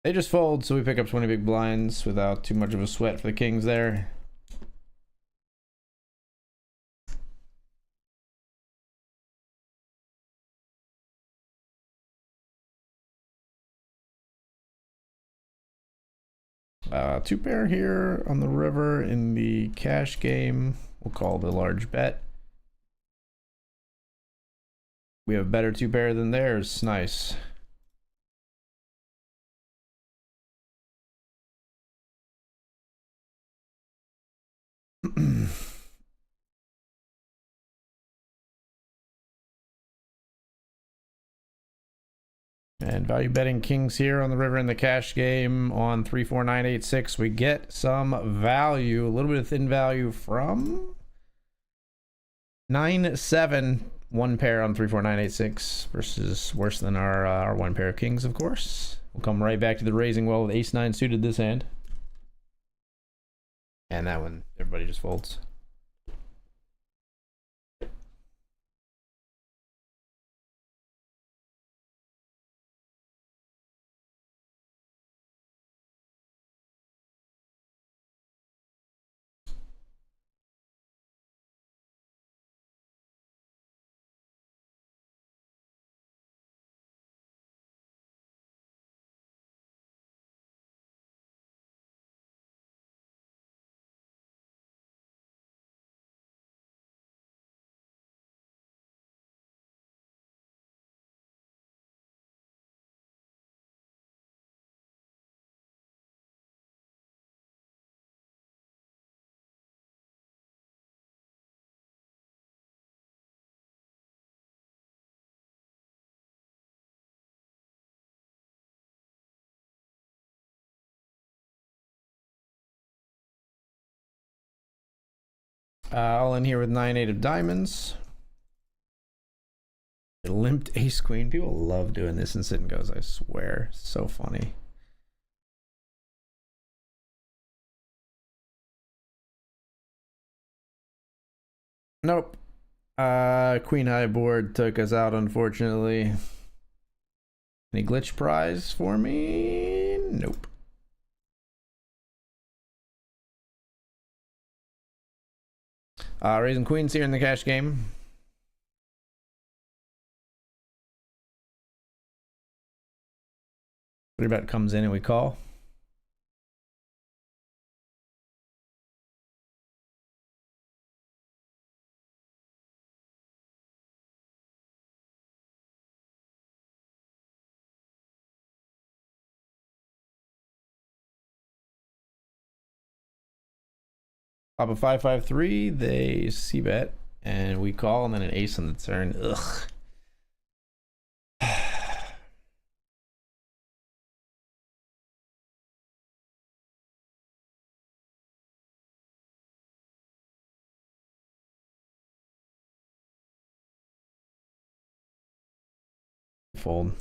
They just fold, so we pick up 20 big blinds without too much of a sweat for the kings there. Two pair here on the river in the cash game. We'll call the large bet. We have better two pair than theirs. Nice. And value betting kings here on the river in the cash game on 34986. We get some value, a little bit of thin value from 9-7, one pair on 34986 versus worse than our one pair of kings, of course. We'll come right back to the raising well with ace 9 suited this hand. And that one, everybody just folds. All in here with 9-8 of diamonds. Limped ace queen. People love doing this in sit and goes, I swear. So funny. Nope. Queen high board took us out, unfortunately. Any glitch prize for me? Nope. Raising queens here in the cash game. Three bet comes in and we call. Pop a 5-5-3, they c-bet, and we call, and then an ace on the turn. Ugh. Fold.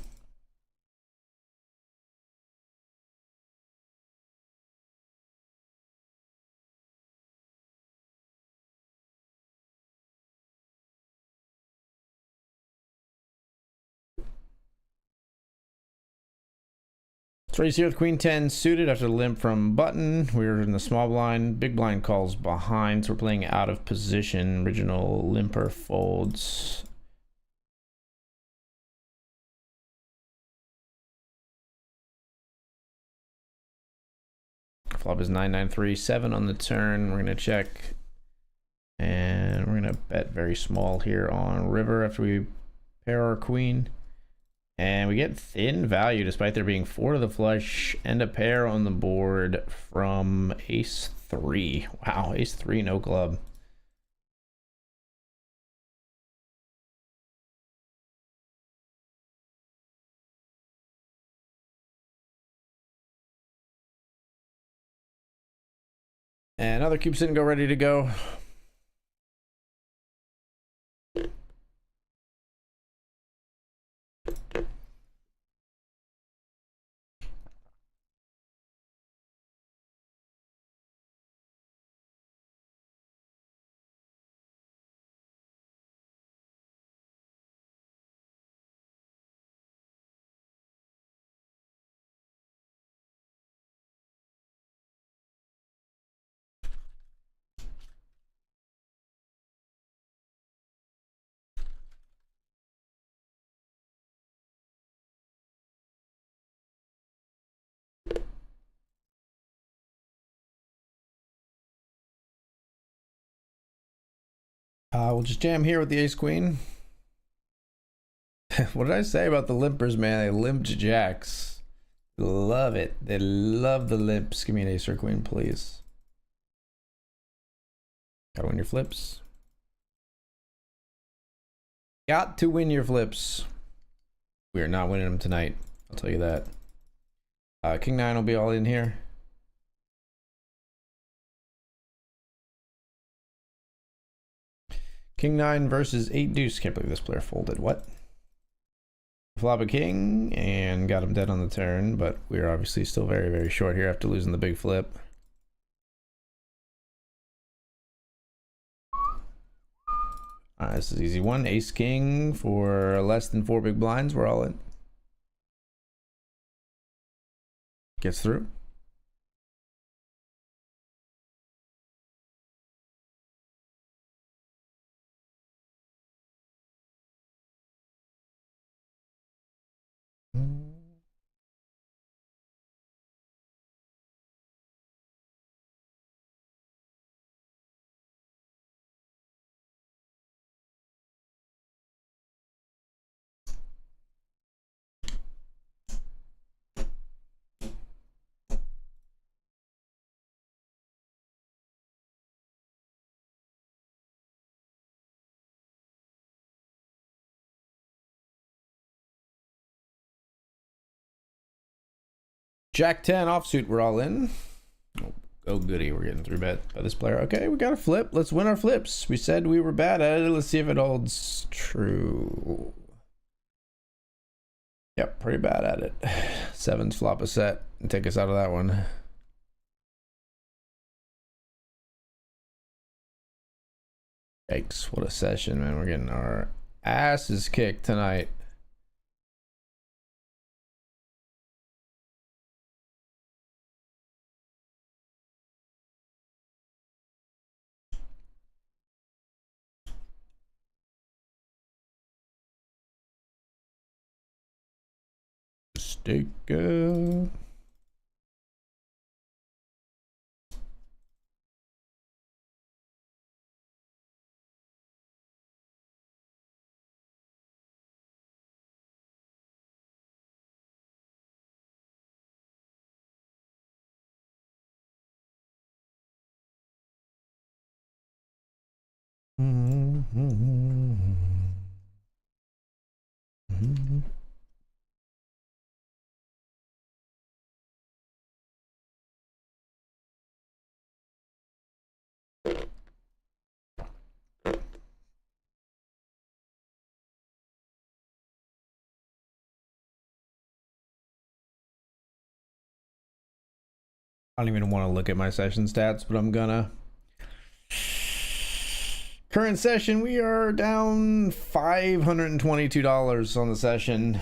Let's raise here with queen 10 suited after the limp from button. We're in the small blind. Big blind calls behind, so we're playing out of position. Original limper folds. Flop is 9-9-3-7 on the turn. We're gonna check, and we're gonna bet very small here on river after we pair our queen. And we get thin value despite there being 4 to the flush and a pair on the board from ace 3. Wow, ace 3, no club. And another cube sit and go, ready to go. We'll just jam here with the ace queen. What did I say about the limpers, man? They limped jacks. Love it. They love the limps. Give me an ace or queen, please. Gotta win your flips. Got to win your flips. We are not winning them tonight. I'll tell you that. King 9 will be all in here. King 9 versus 8 deuce. Can't believe this player folded. What? Flop a king and got him dead on the turn, but we're obviously still very, very short here after losing the big flip. This is easy one. Ace king for less than 4 big blinds. We're all in. Gets through. Jack 10 offsuit, we're all in. Oh, Oh goody, we're getting 3-bet by this player. Okay, we got a flip. Let's win our flips. We said we were bad at it. Let's see if it holds true. Yep, pretty bad at it. Sevens flop a set and take us out of that one. Yikes, what a session, man. We're getting our asses kicked tonight. Stick. I don't even want to look at my session stats, but I'm gonna. Current session, we are down $522 on the session.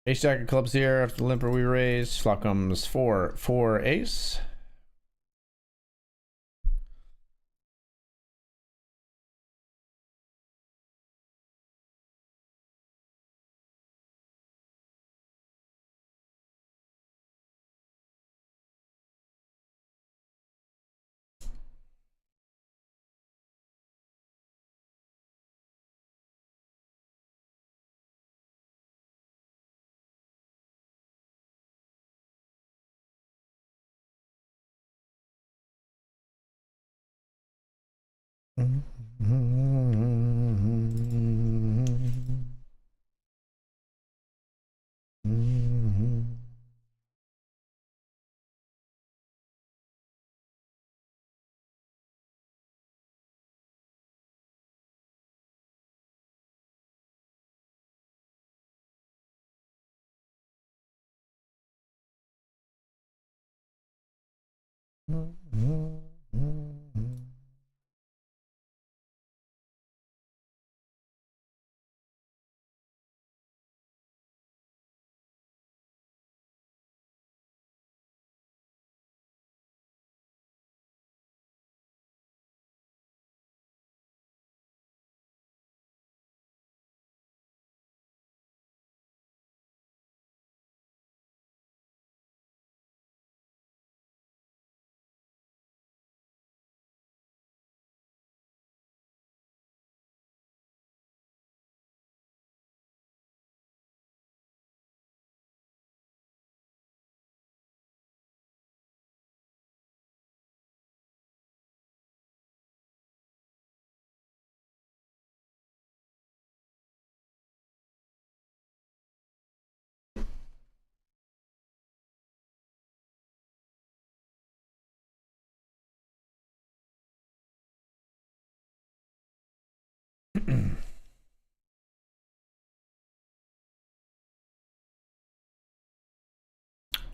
Ace jack of clubs here. After the limper we raise, flop comes 4 ace.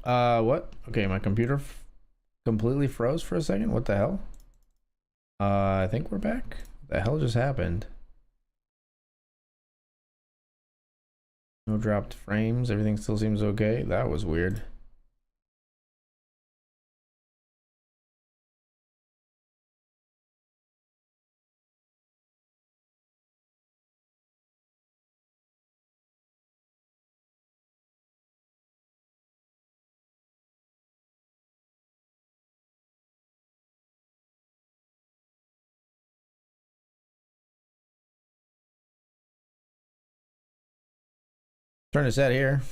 What? Okay, my computer completely froze for a second. What the hell? I think we're back. What the hell just happened? No dropped frames. Everything still seems okay. That was weird. Turn to set here.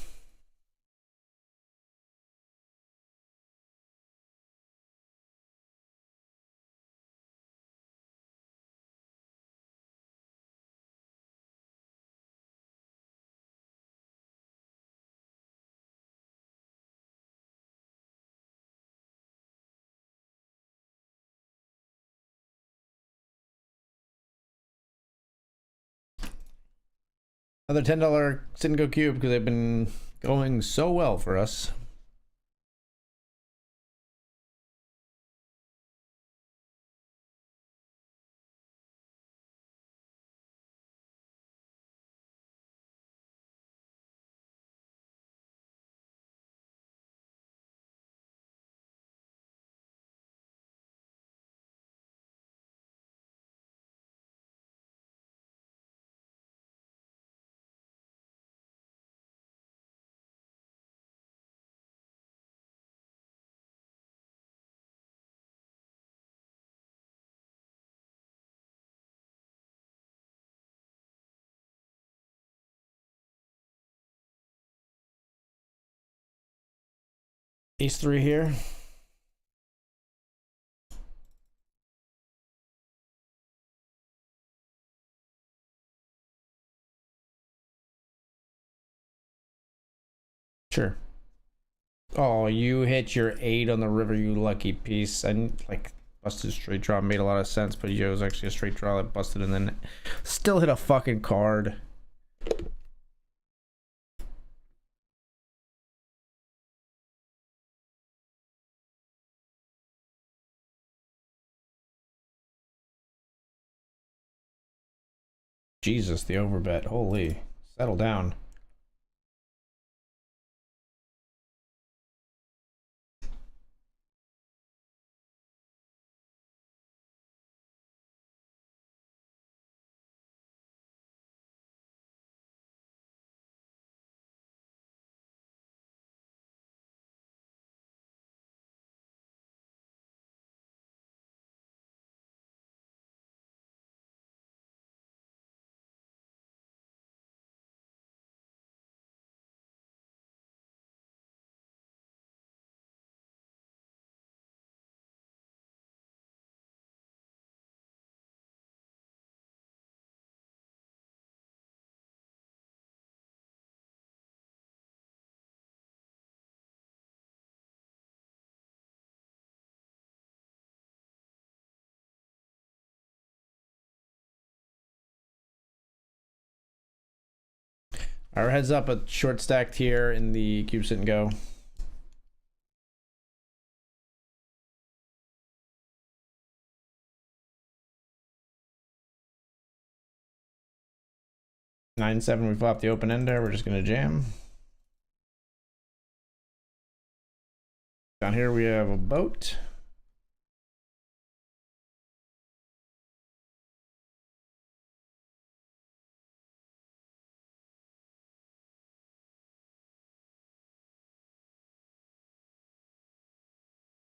Another $10 sit and go cube because they've been going so well for us. Ace 3 here. Sure. Oh, you hit your 8 on the river, you lucky piece. I like busted straight draw made a lot of sense, but it was actually a straight draw that busted and then still hit a fucking card. Jesus, the overbet. Holy. Settle down. Our heads up a short stacked here in the cube sit and go. Nine seven, we flop the open ender. We're just gonna jam. Down here we have a boat.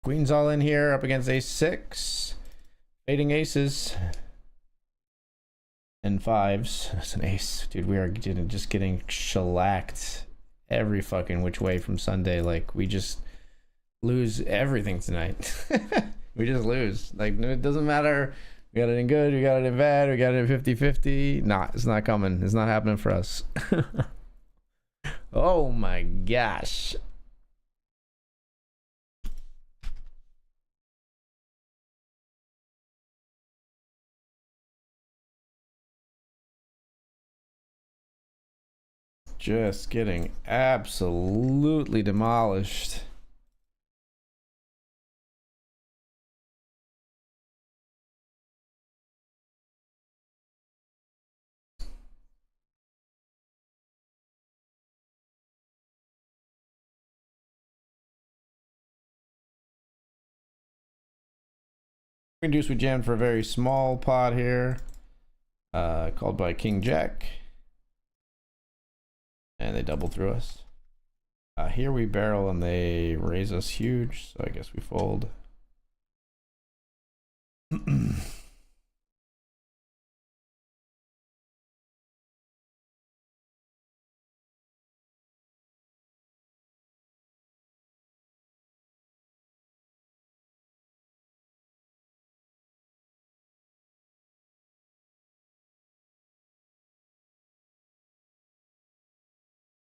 Queen's all in here up against ace 6. Fading aces. And 5s. That's an ace. Dude, we are just getting shellacked every fucking which way from Sunday. Like, we just lose everything tonight. We just lose. Like, it doesn't matter. We got it in good, we got it in bad, we got it in 50-50. Nah, it's not coming. It's not happening for us. Oh my gosh. Just getting absolutely demolished. Reduce, we jammed for a very small pot here, called by King Jack. And they double through us. Here we barrel and they raise us huge, so I guess we fold.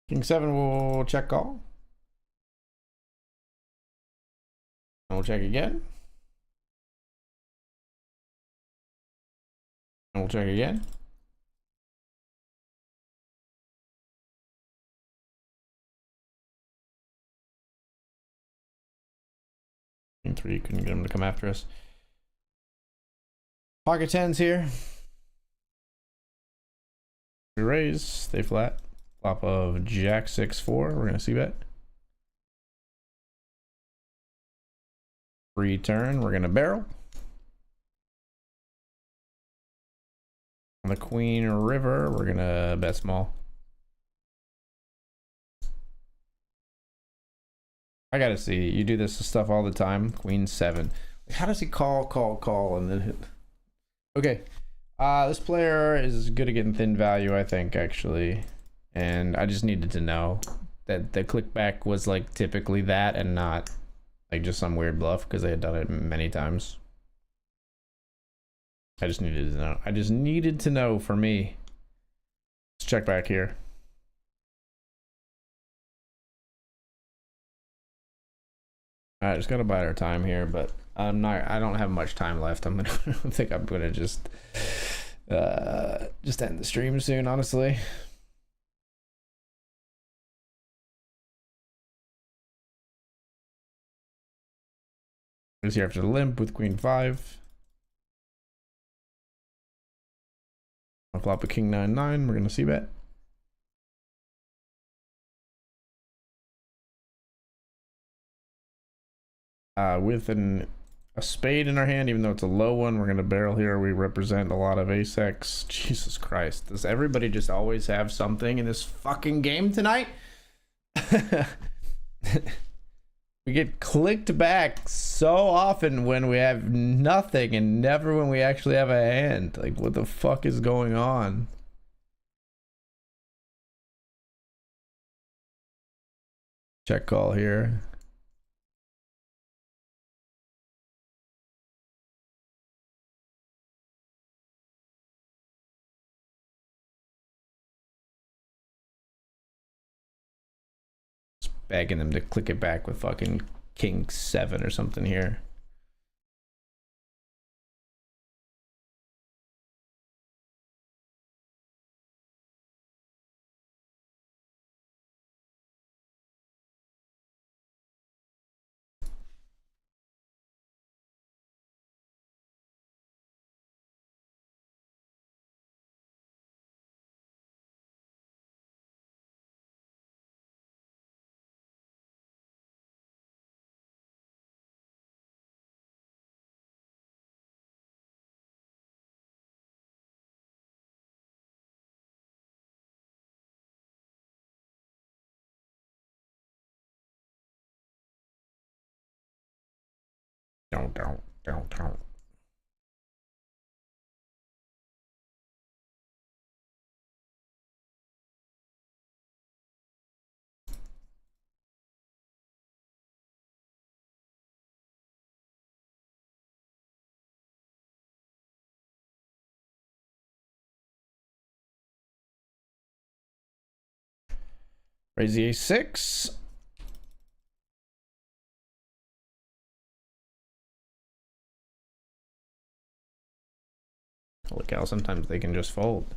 King 7 will check call. And we'll check again. And we'll check again. King 3, couldn't get him to come after us. Pocket 10s here. We raise, stay flat. Flop of Jack 6-4. We're gonna see bet. Free turn, we're gonna barrel. On the Queen River, we're gonna bet small. I gotta see, you do this stuff all the time. Queen 7. How does he call, and then hit? Okay. This player is good at getting thin value, I think, actually. And I just needed to know that the click back was like typically that and not like just some weird bluff, because they had done it many times. I just needed to know. I just needed to know for me. Let's check back here. I just gotta bide our time here, but I don't have much time left. I think I'm gonna just end the stream soon, honestly. Is here after the limp with Queen 5. I'll flop a King 9-9. We're gonna see bet. With a spade in our hand, even though it's a low one, we're gonna barrel here. We represent a lot of ace-x. Jesus Christ, does everybody just always have something in this fucking game tonight? We get clicked back so often when we have nothing and never when we actually have a hand. Like, what the fuck is going on? Check call here. Begging them to click it back with fucking King 7 or something here. Don't. Raise the a6. Holy cow, sometimes they can just fold.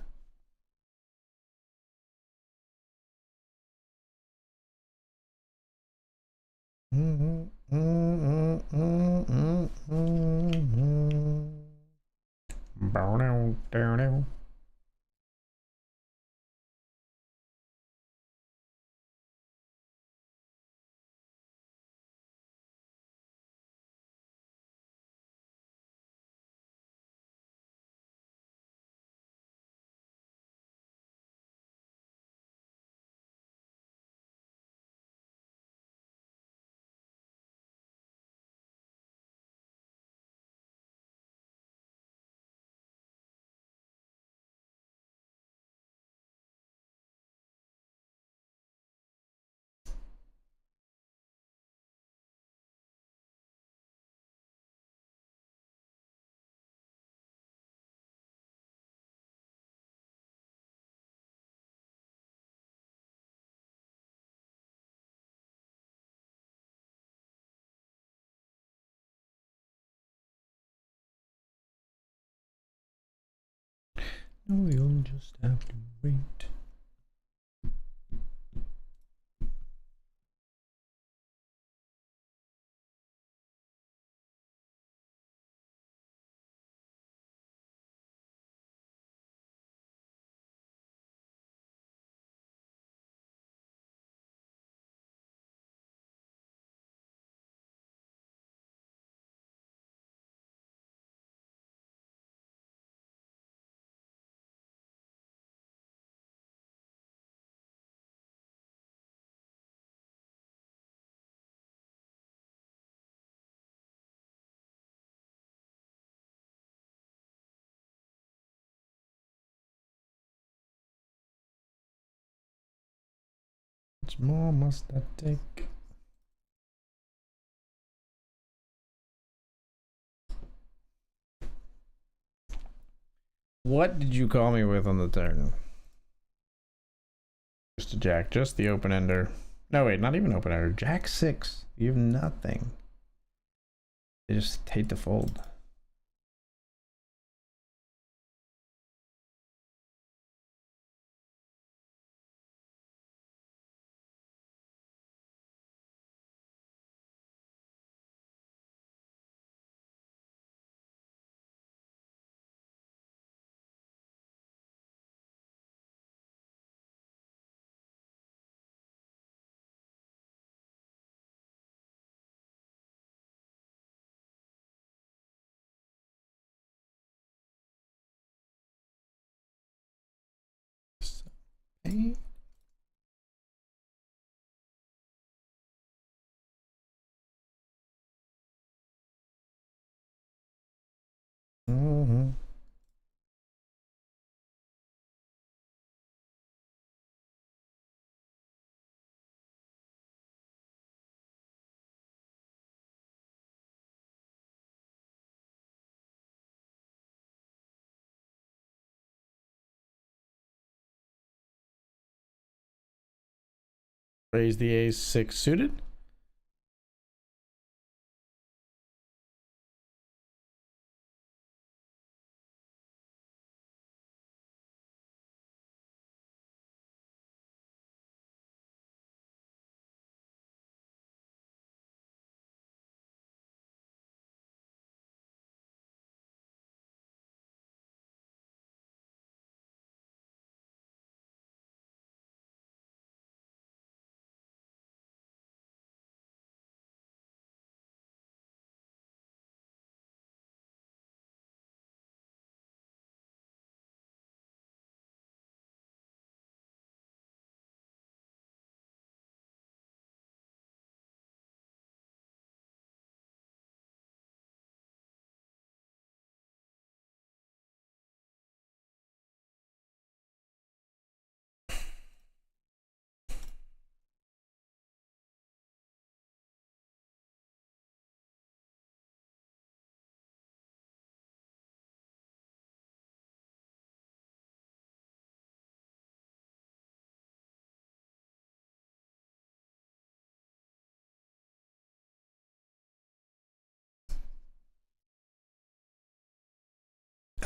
No, you'll just have to wait. much more must I take? What did you call me with on the turn? Just a jack, just the open ender. No, wait, not even open ender. Jack 6. You have nothing. They just hate to fold. Hey. Mm-hmm. Raise the ace 6 suited.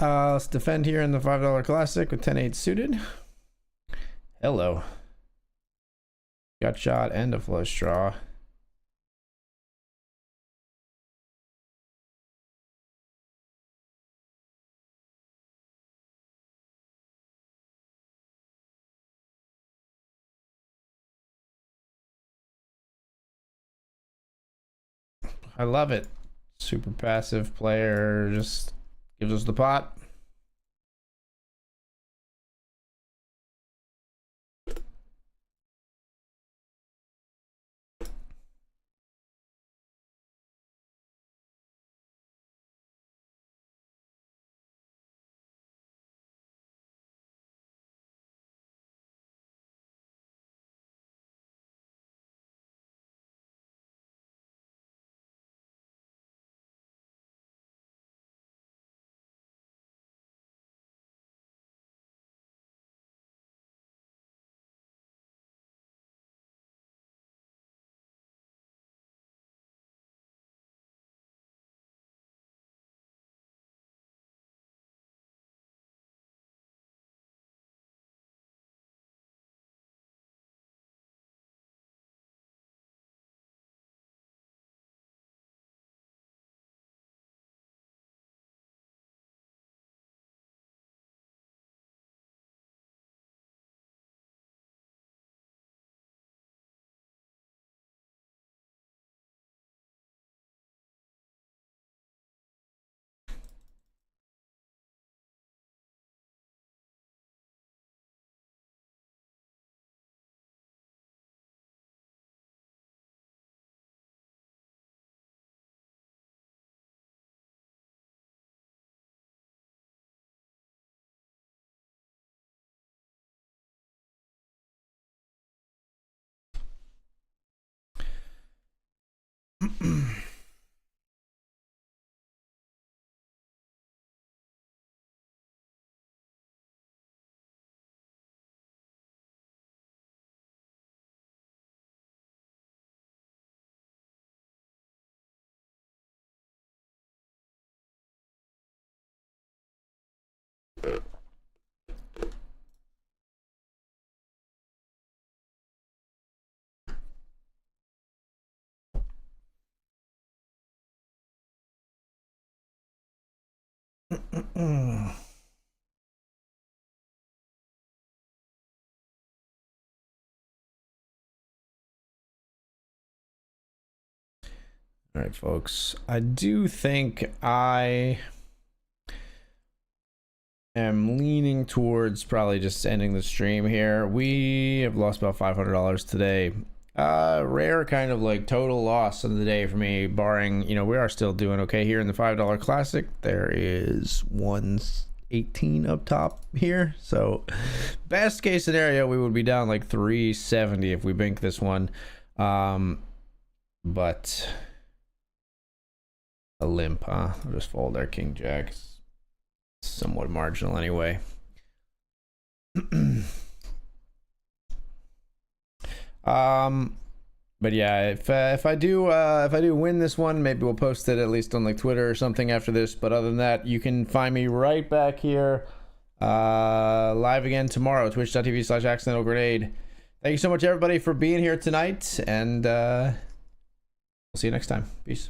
Let's defend here in the $5 classic with 10-8 suited. Hello. Got shot and a flush draw. I love it. Super passive player, just gives us the pot. All right, folks. I do think I am leaning towards probably just ending the stream here. We have lost about $500 today. Rare kind of like total loss of the day for me, barring, you know, we are still doing okay here in the $5 classic. There is 118 up top here. So best case scenario, we would be down like 370 if we bank this one. But a limp, huh? I'll just fold our king jack. It's somewhat marginal anyway. But yeah, if I do win this one, maybe we'll post it at least on like Twitter or something after this. But other than that, you can find me right back here live again tomorrow, twitch.tv/accidentally. Thank you so much, everybody, for being here tonight, and we'll see you next time. Peace.